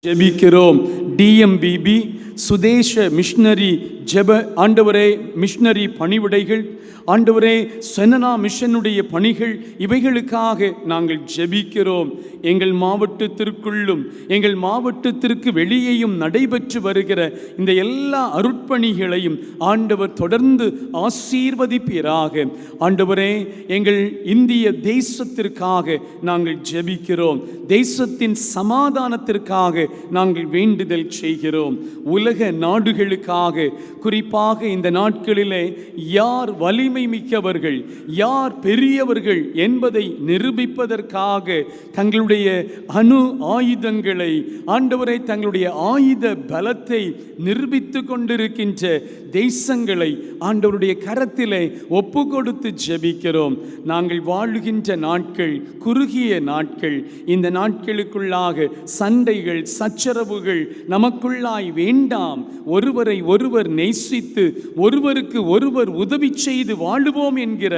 ஜெபிக்கிறோம். டிஎம்பிபி சுதேச மிஷனரி ஜெப ஆண்டவரே, மிஷனரி பணிவிடைகள் ஆண்டவரே, செனனா மிஷனுடைய பணிகள், இவைகளுக்காக நாங்கள் ஜெபிக்கிறோம். எங்கள் மாவட்டத்திற்குள்ளும் எங்கள் மாவட்டத்திற்கு வெளியேயும் நடைபெற்று வருகிற இந்த எல்லா அருட்பணிகளையும் ஆண்டவர் தொடர்ந்து ஆசீர்வதிப்பீராக. ஆண்டவரே, எங்கள் இந்திய தேசத்திற்காக நாங்கள் ஜெபிக்கிறோம். தேசத்தின் சமாதானத்திற்காக நாங்கள் வேண்டுதல் செய்கிறோம். உலக நாடுகளுக்காக, குறிப்பாக இந்த நாட்களிலே யார் வலிமை மிக்கவர்கள், யார் பெரியவர்கள் என்பதை நிரூபிப்பதற்காக தங்களுடைய அணு ஆயுதங்களை ஆண்டவரை, தங்களுடைய ஆயுத பலத்தை நிரூபித்துக் கொண்டிருக்கின்ற தேசங்களை ஆண்டவருடைய கரத்திலே ஒப்பு கொடுத்து ஜெபிக்கிறோம். நாங்கள் வாழுகின்ற நாட்கள் குறுகிய நாட்கள். இந்த நாட்களுக்குள்ளாக சண்டைகள், சச்சரவுகள் நமக்குள்ளாய் வேண்டாம். ஒருவரை ஒருவர் நேசித்து ஒருவருக்கு ஒருவர் உதவி செய்து வாழுவோம் என்கிற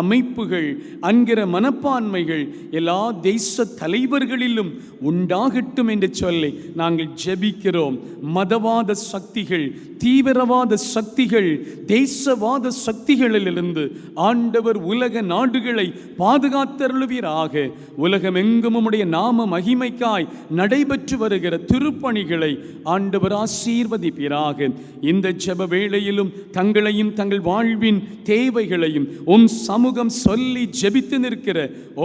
அமைப்புகள், என்கிற மனப்பான்மைகள் எல்லா தேச தலைவர்களிலும் உண்டாகட்டும் என்று சொல்லி நாங்கள் ஜெபிக்கிறோம். மதவாத சக்திகள், தீவிரவாத சக்திகள், தேசவாத சக்திகளிலிருந்து ஆண்டவர் உலக நாடுகளை பாதுகாத்தருளுவீராக. உலகமெங்கும் உம்முடைய நாம மகிமைக்காய் நடைபெற்று வருகிற திருப்பணிகளை ஆண்டவர் ஆசீர்வதிப்பீராக. இந்த ஜெப வேளையிலும் தங்களையும் தங்கள் வாழ்வின் தேவைகளையும் சமூகம் சொல்லி ஜெபித்து நிற்கிற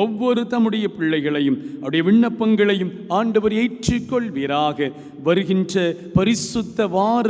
ஒவ்வொரு தம்முடைய பிள்ளைகளையும் அவருடைய விண்ணப்பங்களையும் ஆண்டவர் ஏற்றுக்கொள்வீராக. வருகின்ற பரிசுத்த வார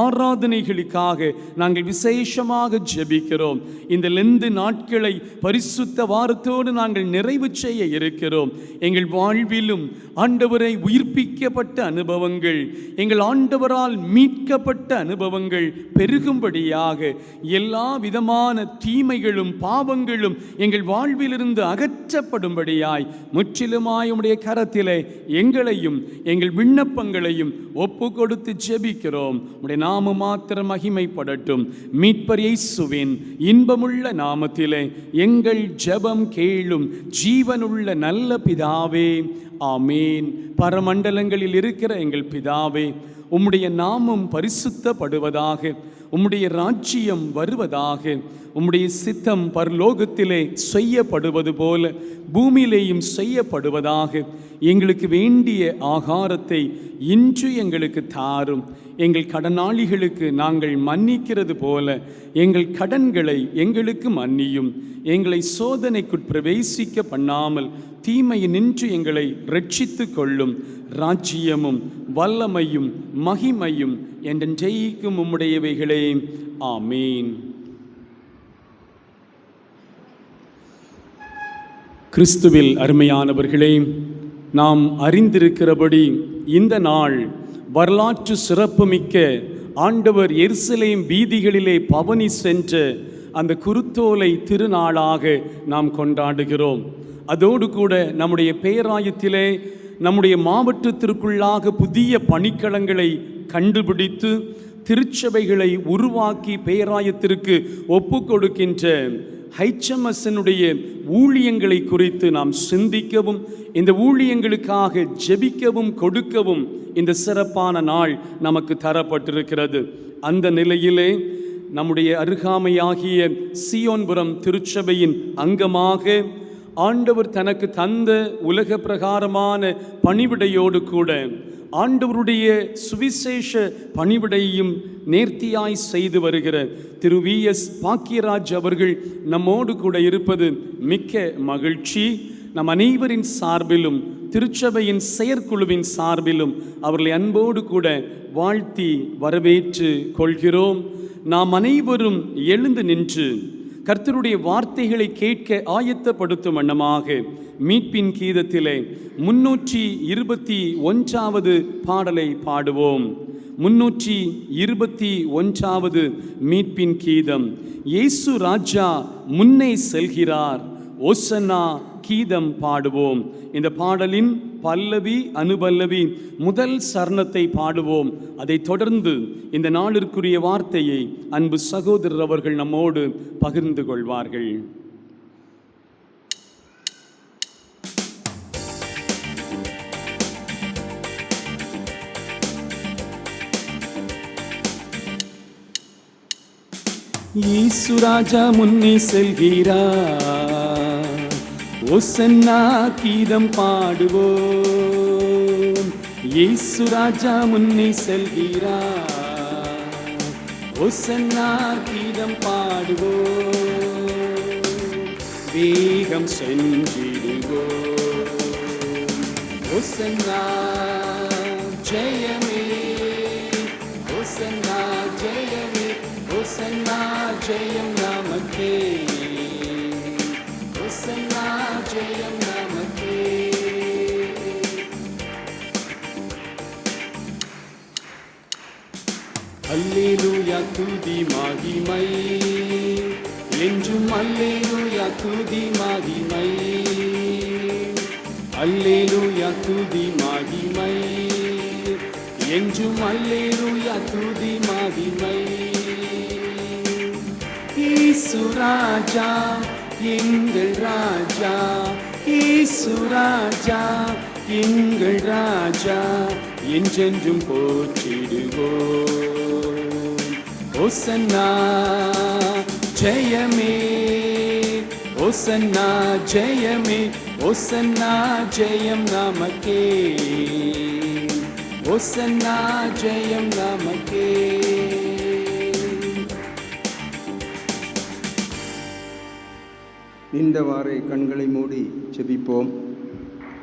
ஆராதனைகளுக்காக நாங்கள் விசேஷமாக ஜெபிக்கிறோம். இந்த லெந்து நாட்களை பரிசுத்த வாரத்தோடு நாங்கள் நிறைவு செய்ய இருக்கிறோம். எங்கள் வாழ்விலும் ஆண்டவரை உயிர்ப்பிக்கப்பட்ட அனுபவங்கள், எங்கள் ஆண்டவரால் மீட்கப்பட்ட அனுபவங்கள் பெருகும்படியாக எல்லா விதமான தீமைகளும் பாவங்களும் எங்கள் வாழ்விலிருந்து அகற்றப்படும்படியாய் முற்றிலுமாய் உம்முடைய கரத்திலே எங்களையும் எங்கள் விண்ணப்பங்களையும் ஒப்பு கொடுத்து ஜெபிக்கிறோம். உம்முடைய நாமம் மாத்திரம் மகிமைப்படட்டும். மீட்பர் இயேசுவின் இன்பமுள்ள நாமத்திலே எங்கள் ஜெபம் கேளும் ஜீவனுள்ள நல்ல பிதாவே, ஆமீன். பரமண்டலங்களில் இருக்கிற எங்கள் பிதாவே, உம்முடைய நாமம் பரிசுத்தப்படுவதாக, உம்முடைய ராஜ்யம் வருவதாக, உம்முடைய சித்தம் பரலோகத்திலே செய்யப்படுவது போல பூமியிலேயும் செய்யப்படுவதாக. எங்களுக்கு வேண்டிய ஆகாரத்தை இன்று எங்களுக்கு தாரும். எங்கள் கடனாளிகளுக்கு நாங்கள் மன்னிக்கிறது போல எங்கள் கடன்களை எங்களுக்கு மன்னியும். எங்களை சோதனைக்குட் பிரவேசிக்க பண்ணாமல் தீமையை நின்று எங்களை ரட்சித்து கொள்ளும். ராஜ்யமும் வல்லமையும் மகிமையும் என்றென்றைக்கும் உம்முடையவைகளே, ஆமீன். கிறிஸ்துவில் அருமையானவர்களே, நாம் அறிந்திருக்கிறபடி இந்த நாள் வரலாற்று சிறப்புமிக்க ஆண்டவர் எருசலேம் வீதிகளிலே பவனி சென்ற அந்த குருத்தோலை திருநாளாக நாம் கொண்டாடுகிறோம். அதோடு கூட நம்முடைய பேராயத்திலே நம்முடைய மாவட்டத்திற்குள்ளாக புதிய பணிக்களங்களை கண்டுபிடித்து திருச்சபைகளை உருவாக்கி பேராயத்திற்கு ஒப்பு கொடுக்கின்ற HMSனுடைய ஊழியங்களை குறித்து நாம் சிந்திக்கவும், இந்த ஊழியங்களுக்காக ஜெபிக்கவும் கொடுக்கவும் இந்த சிறப்பான நாள் நமக்கு தரப்பட்டிருக்கிறது. அந்த நிலையிலே நம்முடைய அருகாமையாகிய சியோன்புரம் திருச்சபையின் அங்கமாக ஆண்டவர் தனக்கு தந்த உலக பிரகாரமான பணிவிடையோடு கூட ஆண்டவருடைய சுவிசேஷ பணிவிடையும் நேர்த்தியாய் செய்து வருகிற திரு VS பாக்கியராஜ் அவர்கள் நம்மோடு கூட இருப்பது மிக்க மகிழ்ச்சி. நம் அனைவரின் சார்பிலும் திருச்சபையின் செயற்குழுவின் சார்பிலும் அவர்களை அன்போடு கூட வாழ்த்தி வரவேற்று கொள்கிறோம். நாம் அனைவரும் எழுந்து நின்று கர்த்தருடைய வார்த்தைகளை கேட்க ஆயத்தப்படுத்தும் வண்ணமாக மீட்பின் கீதத்திலே 321வது பாடலை பாடுவோம். 321வது மீட்பின் கீதம். இயேசு ராஜா முன்னே செல்கிறார், ஓசன்னா கீதம் பாடுவோம். இந்த பாடலின் பல்லவி அனுபல்லவி முதல் சரணத்தை பாடுவோம். அதை தொடர்ந்து இந்த நாளிற்குரிய வார்த்தையை அன்பு சகோதரர் அவர்கள் நம்மோடு பகிர்ந்து கொள்வார்கள். இயேசு ராஜா முன்னே செல்கிறார், ஓசன்னா கீதம் பாடுவோம். இயேசு ராஜா முன்னே செல்கிறார், ஓசன்னா கீதம் பாடுவோம். வேகம் சென்றிடுவோம், ஓசன்னா ஜெயமே, ஓசன்னா ஜெயமே, ஓசன்னா ஜெயம் நமக்கே, ஓசன்னா ஜெயம் நமக்கே. அல்லேலூயா துதி மகிமை, என்றும் அல்லேலூயா துதி மகிமை, அல்லேலூயா துதி மகிமை, என்றும் அல்லேலூயா துதி மகிமை. இயேசு ராஜா எங்கள் ராஜா, இயேசு ராஜா எங்கள் ராஜா, என்றென்றும் போற்றிடுவோம். ஓசன்னா ஜெயமே, ஓசன்னா ஜெயமே, ஓசன்னா ஜெயம் நமக்கே, ஓசன்னா ஜெயம் நமக்கே. நீண்டவாறே கண்களை மூடி செபிப்போம்.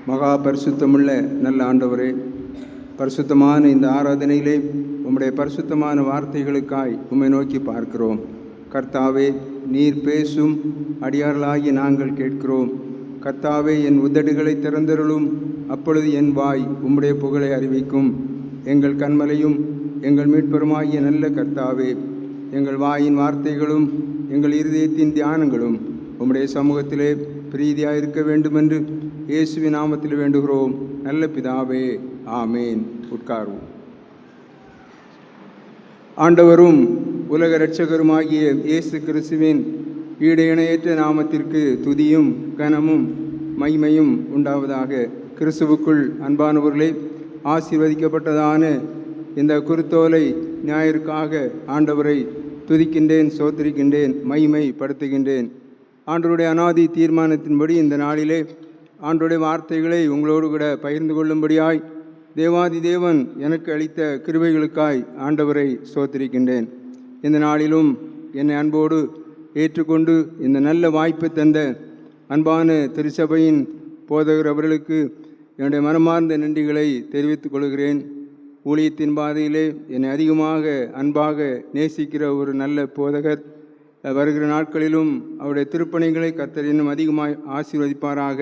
மகா பரிசுத்தமுள்ள நல்ல ஆண்டவரே, பரிசுத்தமான இந்த ஆராதனையிலே உம்முடைய பரிசுத்தமான வார்த்தைகளுக்காய் உம்மை நோக்கி பார்க்கிறோம். கர்த்தாவே, நீர் பேசும் அடியார்களாகி நாங்கள் கேட்கிறோம். கர்த்தாவே, என் உதடுகளை திறந்தருளும், அப்பொழுது என் வாய் உம்முடைய புகழை அறிவிக்கும். எங்கள் கண்மலையும் எங்கள் மீட்பருமாகிய நல்ல கர்த்தாவே, எங்கள் வாயின் வார்த்தைகளும் எங்கள் இருதயத்தின் தியானங்களும் உம்முடைய சமூகத்திலே பிரீதியாக இருக்க வேண்டுமென்று இயேசுவின் நாமத்தில் வேண்டுகிறோம் நல்ல பிதாவே, ஆமேன். உட்கார்வோம். ஆண்டவரும் உலக இரட்சகருமாகிய இயேசு கிறிஸ்துவின் ஈடு இணையற்ற நாமத்திற்கு துதியும் கனமும் மகிமையும் உண்டாவதாக. கிறிஸ்துவுக்குள் அன்பானவர்களே, ஆசீர்வதிக்கப்பட்டதான இந்த குருத்தோலை ஞாயிற்காக ஆண்டவரை துதிக்கின்றேன், சோத்திரிக்கின்றேன், மகிமைப்படுத்துகின்றேன். ஆண்டவருடைய அநாதி தீர்மானத்தின்படி இந்த நாளிலே ஆண்டவருடைய வார்த்தைகளை உங்களோடு கூட பகிர்ந்து கொள்ளும்படியாய் தேவாதி தேவன் எனக்கு அளித்த கிருபைகளுக்காய் ஆண்டவரை ஸ்தோத்திரிக்கின்றேன். இந்த நாளிலும் என்னை அன்போடு ஏற்றுக்கொண்டு இந்த நல்ல வாய்ப்பை தந்த அன்பான திருச்சபையின் போதகர் அவர்களுக்கு என்னுடைய மனமார்ந்த நன்றிகளை தெரிவித்துக் கொள்கிறேன். ஊழியத்தின் பாதையிலே என்னை அதிகமாக அன்பாக நேசிக்கிற ஒரு நல்ல போதகர். வருகிற நாட்களிலும் அவருடைய திருப்பணிகளை கர்த்தர் இன்னும் அதிகமாக ஆசீர்வதிப்பாராக.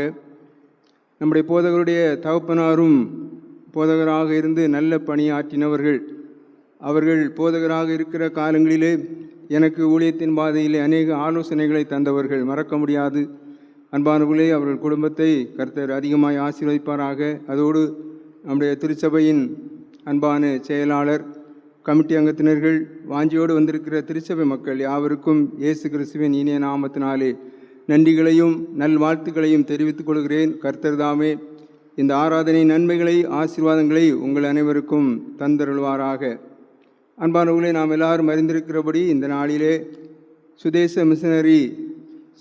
நம்முடைய போதகருடைய தகப்பனாரும் போதகராக இருந்து நல்ல பணியாற்றினவர்கள். அவர்கள் போதகராக இருக்கிற காலங்களிலே எனக்கு ஊழியத்தின் பாதையிலே அநேக ஆலோசனைகளை தந்தவர்கள், மறக்க முடியாது. அன்பானவர்களே, அவர்கள் குடும்பத்தை கர்த்தர் அதிகமாக ஆசீர்வதிப்பாராக. அதோடு நம்முடைய திருச்சபையின் அன்பான செயலாளர், கமிட்டி அங்கத்தினர்கள், வாஞ்சியோடு வந்திருக்கிற திருச்சபை மக்கள் யாவருக்கும் இயேசு கிறிஸ்துவின் இனிய நாமத்தினாலே நன்றிகளையும் நல்வாழ்த்துக்களையும் தெரிவித்துக் கொள்கிறேன். கர்த்தர் தாமே இந்த ஆராதனை நன்மைகளை ஆசீர்வாதங்களை உங்கள் அனைவருக்கும் தந்தருள்வாராக. அன்பானவர்களே, நாம் எல்லாரும் அறிந்திருக்கிறபடி இந்த நாளிலே சுதேச மிஷனரி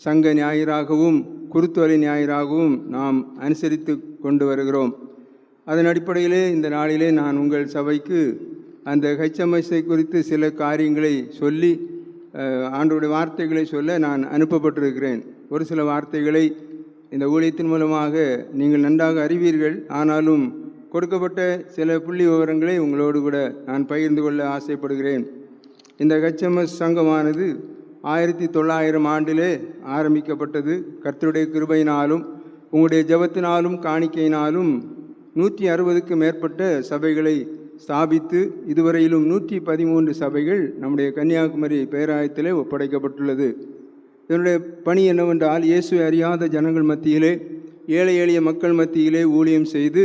சங்க ஞாயிறாகவும் குருத்தோலை ஞாயிறாகவும் நாம் அனுசரித்து கொண்டு வருகிறோம். அதன் அடிப்படையிலே இந்த நாளிலே நான் உங்கள் சபைக்கு அந்த HMSஐ குறித்து சில காரியங்களை சொல்லி ஆண்டவருடைய வார்த்தைகளை சொல்ல நான் அனுப்பப்பட்டிருக்கிறேன். ஒரு சில வார்த்தைகளை இந்த ஊழியத்தின் மூலமாக நீங்கள் நன்றாக அறிவீர்கள். ஆனாலும் கொடுக்கப்பட்ட சில புள்ளி விவரங்களை உங்களோடு கூட நான் பகிர்ந்து கொள்ள ஆசைப்படுகிறேன். இந்த HMS சங்கமானது 1900 ஆண்டிலே ஆரம்பிக்கப்பட்டது. கர்த்தருடைய கிருபையினாலும் உங்களுடைய ஜெபத்தினாலும் காணிக்கையினாலும் 160க்கு மேற்பட்ட சபைகளை ஸ்தாபித்து இதுவரையிலும் 113 சபைகள் நம்முடைய கன்னியாகுமரி பேராயத்திலே ஒப்படைக்கப்பட்டுள்ளது. இதனுடைய பணி என்னவென்றால், இயேசுவை அறியாத ஜனங்கள் மத்தியிலே, ஏழை எளிய மக்கள் மத்தியிலே ஊழியம் செய்து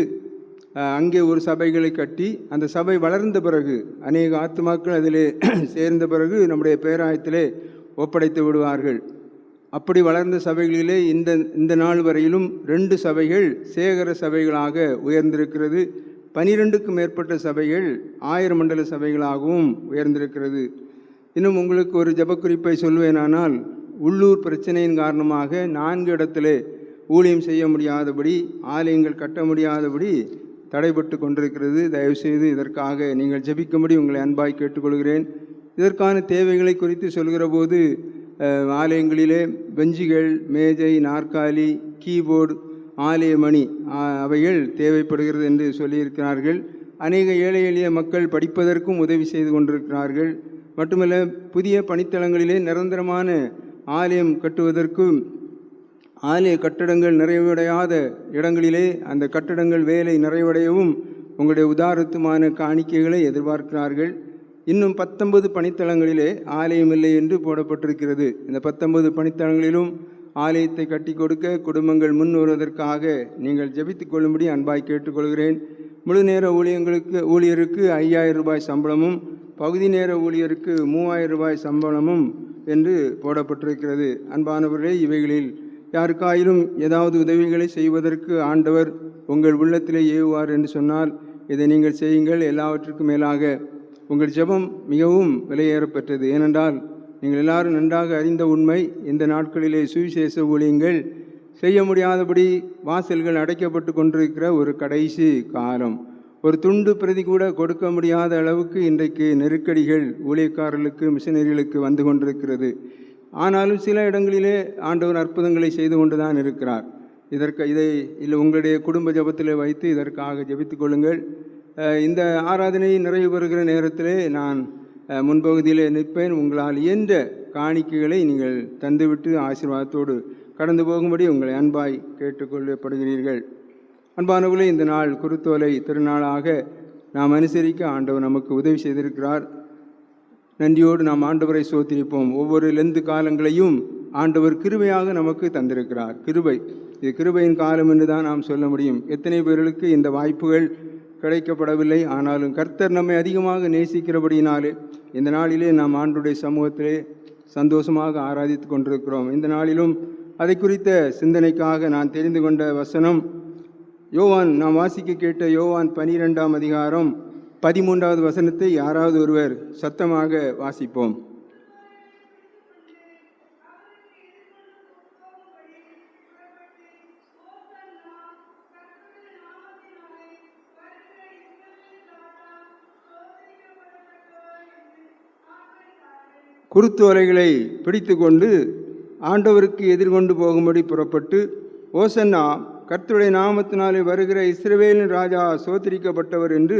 அங்கே ஒரு சபைகளை கட்டி அந்த சபை வளர்ந்த பிறகு அநேக ஆத்துமாக்கள் அதிலே சேர்ந்த பிறகு நம்முடைய பேராயத்திலே ஒப்படைத்து விடுவார்கள். அப்படி வளர்ந்த சபைகளிலே இந்த நாள் வரையிலும் 2 சபைகள் சேகர சபைகளாக உயர்ந்திருக்கிறது. 12க்கும் மேற்பட்ட சபைகள் 1000 மண்டல சபைகளாகவும் உயர்ந்திருக்கிறது. இன்னும் உங்களுக்கு ஒரு ஜெபக்குறிப்பை சொல்வேனானால், உள்ளூர் பிரச்சனையின் காரணமாக 4 இடத்திலே ஊழியம் செய்ய முடியாதபடி, ஆலயங்கள் கட்ட முடியாதபடி தடைபட்டு கொண்டிருக்கிறது. தயவுசெய்து இதற்காக நீங்கள் ஜெபிக்கும்படி உங்களை அன்பாய் கேட்டுக்கொள்கிறேன். இதற்கான தேவைகளை குறித்து சொல்கிற போது, ஆலயங்களிலே பெஞ்சுகள், மேஜை, நாற்காலி, கீபோர்டு, ஆலய மணி அவைகள் தேவைப்படுகிறது என்று சொல்லியிருக்கிறார்கள். அநேக ஏழை எளிய மக்கள் படிப்பதற்கும் உதவி செய்து கொண்டிருக்கிறார்கள். மட்டுமல்ல, புதிய பணித்தளங்களிலே நிரந்தரமான ஆலயம் கட்டுவதற்கும், ஆலய கட்டடங்கள் நிறைவடையாத இடங்களிலே அந்த கட்டடங்கள் வேலை நிறைவடையவும் உங்களுடைய உதாரத்துமான காணிக்கைகளை எதிர்பார்க்கிறார்கள். இன்னும் 19 பணித்தளங்களிலே ஆலயம் இல்லை என்று போடப்பட்டிருக்கிறது. இந்த 19 பணித்தளங்களிலும் ஆலயத்தை கட்டி கொடுக்க குடும்பங்கள் முன் வருவதற்காக நீங்கள் ஜெபித்துக் கொள்ளும்படி அன்பாய் கேட்டுக்கொள்கிறேன். முழு நேர ஊழியருக்கு 5000 ரூபாய் சம்பளமும், பகுதி நேர ஊழியருக்கு 3000 ரூபாய் சம்பளமும் என்று போடப்பட்டிருக்கிறது. அன்பானவர்களே, இவைகளில் யாருக்காயிலும் ஏதாவது உதவிகளை செய்வதற்கு ஆண்டவர் உங்கள் உள்ளத்திலே ஏவுவார் என்று சொன்னால் இதை நீங்கள் செய்யுங்கள். எல்லாவற்றுக்கும் மேலாக உங்கள் ஜெபம் மிகவும் விலையேறப்பெற்றது. ஏனென்றால் நீங்கள் எல்லாரும் நன்றாக அறிந்த உண்மை, இந்த நாட்களிலே சுவிசேஷ ஊழியங்கள் செய்ய முடியாதபடி வாசல்கள் அடைக்கப்பட்டு கொண்டிருக்கிற ஒரு கடைசி காலம். ஒரு துண்டு பிரதி கூட கொடுக்க முடியாத அளவுக்கு இன்றைக்கு நெருக்கடிகள் ஊழியக்காரர்களுக்கு, மிஷனரிகளுக்கு வந்து கொண்டிருக்கிறது. ஆனாலும் சில இடங்களிலே ஆண்டவர் அற்புதங்களை செய்து கொண்டு தான் இருக்கிறார். இதை இல்லை உங்களுடைய குடும்ப ஜெபத்திலே வைத்து இதற்காக ஜெபித்துக் கொள்ளுங்கள். இந்த ஆராதனை நிறைவு பெறுகிற நேரத்திலே நான் முன்பகுதியிலே நிற்பேன். உங்களால் இயன்ற காணிக்கைகளை நீங்கள் தந்துவிட்டு ஆசீர்வாதத்தோடு கடந்து போகும்படி உங்களை அன்பாய் கேட்டுக்கொள்ளப்படுகிறீர்கள். அன்பானவர்களே, இந்த நாள் குருத்தோலை திருநாளாக நாம் அனுசரிக்க ஆண்டவர் நமக்கு உதவி செய்திருக்கிறார். நன்றியோடு நாம் ஆண்டவரை சோத்திரிப்போம். ஒவ்வொரு லெந்து காலங்களையும் ஆண்டவர் கிருபையாக நமக்கு தந்திருக்கிறார். கிருபை, இது கிருபையின் காலம் என்று தான் நாம் சொல்ல முடியும். எத்தனை பேர்களுக்கு இந்த வாய்ப்புகள் கிடைக்கப்படவில்லை. ஆனாலும் கர்த்தர் நம்மை அதிகமாக நேசிக்கிறபடியினாலே இந்த நாளிலே நாம் ஆண்டவருடைய சமூகத்திலே சந்தோஷமாக ஆராதித்து கொண்டிருக்கிறோம். இந்த நாளிலும் அதை குறித்த சிந்தனைக்காக நான் தெரிந்து கொண்ட வசனம் யோவான், நாம் வாசிக்க கேட்ட யோவான் 12ஆம் அதிகாரம் 13வது வசனத்தை யாராவது ஒருவர் சத்தமாக வாசிப்போம். குருத்தோலைகளை பிடித்து கொண்டு ஆண்டவருக்கு எதிர்கொண்டு போகும்படி புறப்பட்டு, ஓசன்னா, கர்த்தருடைய நாமத்தினாலே வருகிற இஸ்ரவேலின் ராஜா சோத்திரிக்கப்பட்டவர் என்று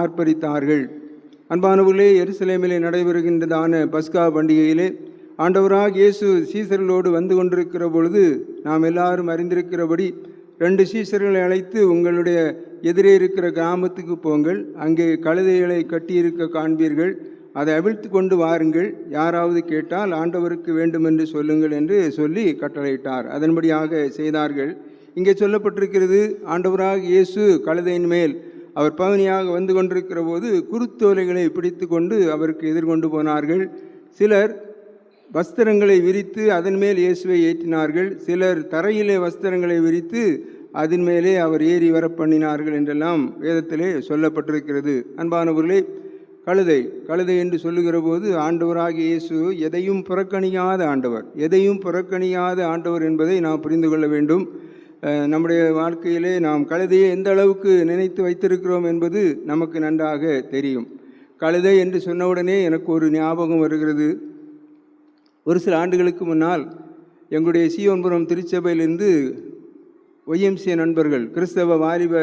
ஆர்ப்பரித்தார்கள். அன்பானவர்களே, எருசலேமிலே நடைபெறுகின்றதான பஸ்கா பண்டிகையிலே ஆண்டவராக இயேசு சீசர்களோடு வந்து கொண்டிருக்கிற பொழுது நாம் எல்லாரும் அறிந்திருக்கிறபடி 2 சீசர்களை அழைத்து, உங்களுடைய எதிரே இருக்கிற கிராமத்துக்கு போங்கள், அங்கே கழுதைகளை கட்டியிருக்க காண்பீர்கள், அதை அவிழ்த்து கொண்டு வாருங்கள், யாராவது கேட்டால் ஆண்டவருக்கு வேண்டுமென்று சொல்லுங்கள் என்று சொல்லி கட்டளையிட்டார். அதன்படியாக செய்தார்கள். இங்கே சொல்லப்பட்டிருக்கிறது, ஆண்டவராக இயேசு கழுதையின் மேல் அவர் பவனியாக வந்து கொண்டிருக்கிற போது குருத்தோலைகளை பிடித்து கொண்டு அவருக்கு எதிர்கொண்டு போனார்கள். சிலர் வஸ்திரங்களை விரித்து அதன் மேல் இயேசுவை ஏற்றினார்கள். சிலர் தரையிலே வஸ்திரங்களை விரித்து அதன் மேலே அவர் ஏறி வர பண்ணினார்கள் என்றெல்லாம் வேதத்திலே சொல்லப்பட்டிருக்கிறது. அன்பானவர்களே, கழுதை என்று சொல்லுகிற போது ஆண்டவராகிய இயேசு எதையும் புறக்கணியாத ஆண்டவர் என்பதை நாம் புரிந்து கொள்ள வேண்டும். நம்முடைய வாழ்க்கையிலே நாம் கழுதையை எந்த அளவுக்கு நினைத்து வைத்திருக்கிறோம் என்பது நமக்கு நன்றாக தெரியும். கழுதை என்று சொன்னவுடனே எனக்கு ஒரு ஞாபகம் வருகிறது. ஒரு சில ஆண்டுகளுக்கு முன்னால் எங்களுடைய சீயோன்புரம் திருச்சபையிலிருந்து ஒய்எம்சிஏ நண்பர்கள், கிறிஸ்தவ வாலிப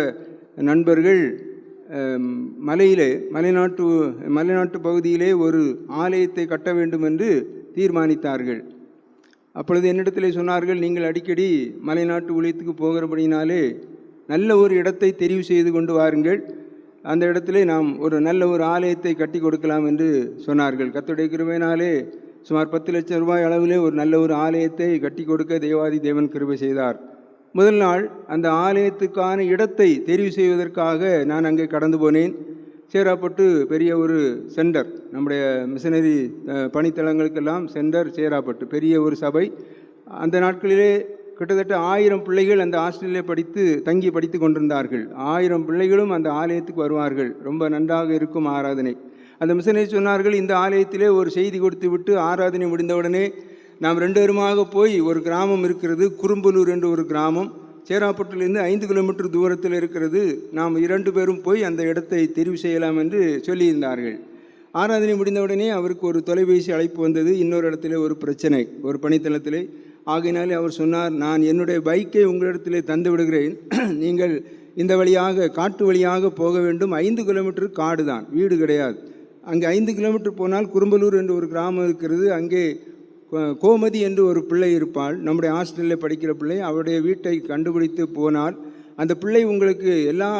நண்பர்கள் மலைநாட்டு பகுதியிலே ஒரு ஆலயத்தை கட்ட வேண்டும் என்று தீர்மானித்தார்கள். அப்பொழுது என்னிடத்திலே சொன்னார்கள், நீங்கள் அடிக்கடி மலைநாட்டு ஊழியத்துக்கு போகிறபடினாலே நல்ல ஒரு இடத்தை தெரிவு செய்து கொண்டு வாருங்கள், அந்த இடத்திலே நாம் ஒரு நல்ல ஒரு ஆலயத்தை கட்டி கொடுக்கலாம் என்று சொன்னார்கள். கர்த்தருடைய கிருபையினாலே சுமார் 10 லட்சம் ரூபாய் அளவிலே ஒரு நல்ல ஒரு ஆலயத்தை கட்டி கொடுக்க தேவாதி தேவன் கிருபை செய்தார். முதல் நாள் அந்த ஆலயத்துக்கான இடத்தை தெரிவு செய்வதற்காக நான் அங்கே கடந்து போனேன். சேராப்பட்டு பெரிய ஒரு சென்டர், நம்முடைய மிஷனரி பணித்தளங்களுக்கெல்லாம் சென்டர் சேராப்பட்டு பெரிய ஒரு சபை. அந்த நாட்களிலே கிட்டத்தட்ட 1000 பிள்ளைகள் அந்த ஹாஸ்டலிலே தங்கி படித்து கொண்டிருந்தார்கள். 1000 பிள்ளைகளும் அந்த ஆலயத்துக்கு வருவார்கள். ரொம்ப நன்றாக இருக்கும் ஆராதனை. அந்த மிஷனரி சொன்னார்கள், இந்த ஆலயத்திலே ஒரு செய்தி கொடுத்து விட்டு ஆராதனை முடிந்தவுடனே நாம் 2 பேருமாக போய் ஒரு கிராமம் இருக்கிறது, குறும்பலூர் என்ற ஒரு கிராமம் சேராப்பட்டிலிருந்து 5 கிலோமீட்டர் தூரத்தில் இருக்கிறது, நாம் 2 பேரும் போய் அந்த இடத்தை தெரிவு செய்யலாம் என்று சொல்லியிருந்தார்கள். ஆராதனை முடிந்தவுடனே அவருக்கு ஒரு தொலைபேசி அழைப்பு வந்தது. இன்னொரு இடத்துல ஒரு பிரச்சனை, ஒரு பணித்தளத்திலே. ஆகையினாலே அவர் சொன்னார், நான் என்னுடைய பைக்கை உங்களிடத்திலே தந்து விடுகிறேன், நீங்கள் இந்த வழியாக காட்டு வழியாக போக வேண்டும். 5 கிலோமீட்டர் காடு தான், வீடு கிடையாது. அங்கே 5 கிலோமீட்டர் போனால் குறும்பலூர் என்று ஒரு கிராமம் இருக்கிறது. அங்கே கோமதி என்று ஒரு பிள்ளை இருப்பாள், நம்முடைய ஹாஸ்டலில் படிக்கிற பிள்ளை. அவருடைய வீட்டை கண்டுபிடித்து போனால் அந்த பிள்ளை உங்களுக்கு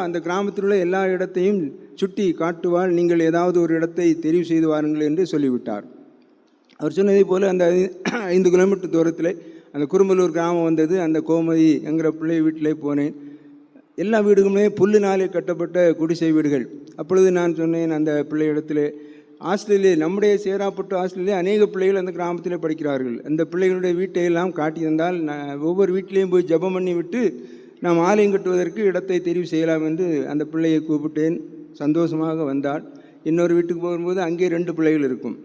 அந்த கிராமத்தில் உள்ள எல்லா இடத்தையும் சுட்டி காட்டுவாள், நீங்கள் ஏதாவது ஒரு இடத்தை தெரிவு செய்து வாருங்கள் என்று சொல்லிவிட்டார். அவர் சொன்னதை போல் அந்த 5 கிலோமீட்டர் தூரத்தில் அந்த குறும்பலூர் கிராமம் வந்தது. அந்த கோமதி என்கிற பிள்ளை வீட்டிலே போனேன். எல்லா வீடுகளுமே புல்லினாலே கட்டப்பட்ட குடிசை வீடுகள். அப்பொழுது நான் சொன்னேன் அந்த பிள்ளையிடத்தில், ஹாஸ்டலிலே நம்முடைய சேராப்பட்டு ஹாஸ்டலிலே அநேக பிள்ளைகள் அந்த கிராமத்தில் படிக்கிறார்கள். அந்த பிள்ளைகளுடைய வீட்டையெல்லாம் காட்டி தந்தால் ஒவ்வொரு வீட்டிலையும் போய் ஜெபம் பண்ணி விட்டு நாம் ஆலயம் கட்டுவதற்கு இடத்தை தெரிவு செய்யலாம் என்று அந்த பிள்ளையை கூப்பிட்டேன். சந்தோஷமாக வந்தாள். இன்னொரு வீட்டுக்கு போகும்போது அங்கே 2 பிள்ளைகள் இருக்கும்.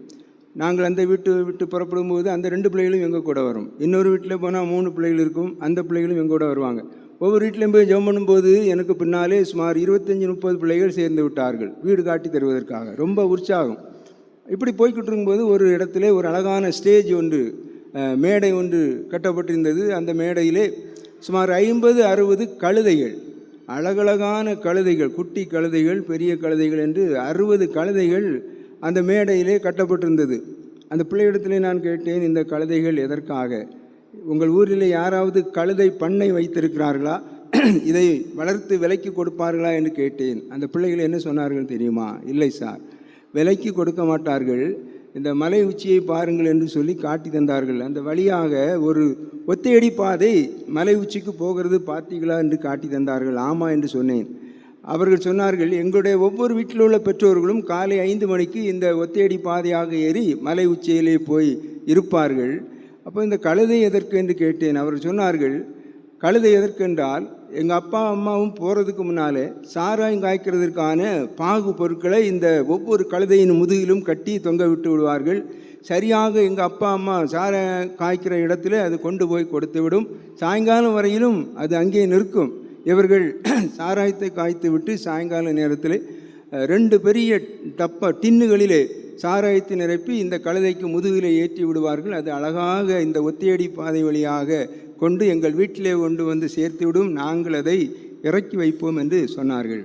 நாங்கள் அந்த விட்டு புறப்படும் போது அந்த 2 பிள்ளைகளும் எங்கள் கூட வரும். இன்னொரு வீட்டில் போனால் 3 பிள்ளைகள் இருக்கும், அந்த பிள்ளைகளும் எங்கள் கூட வருவாங்க. ஒவ்வொரு வீட்டிலையும் போய் ஜெபம் பண்ணும்போது எனக்கு பின்னாலே சுமார் 25-30 பிள்ளைகள் சேர்ந்து விட்டார்கள் வீடு காட்டி தருவதற்காக. ரொம்ப உற்சாகம். இப்படி போய்கிட்டு இருக்கும்போது ஒரு இடத்துல ஒரு அழகான ஸ்டேஜ் ஒன்று, மேடை ஒன்று கட்டப்பட்டிருந்தது. அந்த மேடையிலே சுமார் 50-60 கழுதைகள், அழகழகான கழுதைகள், குட்டி கழுதைகள், பெரிய கழுதைகள் என்று 60 கழுதைகள் அந்த மேடையிலே கட்டப்பட்டிருந்தது. அந்த பிள்ளையிடத்திலே நான் கேட்டேன், இந்த கழுதைகள் எதற்காக? உங்கள் ஊரில் யாராவது கழுதை பண்ணை வைத்திருக்கிறார்களா? இதை வளர்த்து விலைக்கு கொடுப்பார்களா என்று கேட்டேன். அந்த பிள்ளைகள் என்ன சொன்னார்கள் தெரியுமா? இல்லை சார், விலைக்கு கொடுக்க மாட்டார்கள், இந்த மலை உச்சியை பாருங்கள் என்று சொல்லி காட்டி தந்தார்கள். அந்த வழியாக ஒரு ஒத்தையடி பாதை மலை உச்சிக்கு போகிறது, பார்த்தீங்களா என்று காட்டி தந்தார்கள். ஆமாம் என்று சொன்னேன். அவர்கள் சொன்னார்கள், எங்களுடைய ஒவ்வொரு வீட்டில் உள்ள பெற்றோர்களும் காலை 5 மணிக்கு இந்த ஒத்தையடி பாதையாக ஏறி மலை உச்சியிலே போய் இருப்பார்கள். அப்போ இந்த கழுதை எதற்கு என்று கேட்டேன். அவர்கள் சொன்னார்கள், கழுதை எதற்கென்றால் எங்கள் அப்பா அம்மாவும் போகிறதுக்கு முன்னாலே சாராயம் காய்க்கிறதுக்கான பாகு பொருட்களை இந்த ஒவ்வொரு கழுதையின் முதுகிலும் கட்டி தொங்க விட்டு விடுவார்கள். சரியாக எங்கள் அப்பா அம்மா சாராயம் காய்க்கிற இடத்துல அது கொண்டு போய் கொடுத்து விடும். சாயங்காலம் வரையிலும் அது அங்கே நிற்கும். இவர்கள் சாராயத்தை காய்த்து விட்டு சாயங்கால நேரத்தில் 2 பெரிய டின்னுகளிலே சாராயத்தை நிரப்பி இந்த கழுதைக்கு முதுகிலே ஏற்றி விடுவார்கள். அது அழகாக இந்த ஒத்தையடி பாதை வழியாக கொண்டு எங்கள் வீட்டிலே கொண்டு வந்து சேர்த்து விடும். நாங்கள் அதை இறக்கி வைப்போம் என்று சொன்னார்கள்.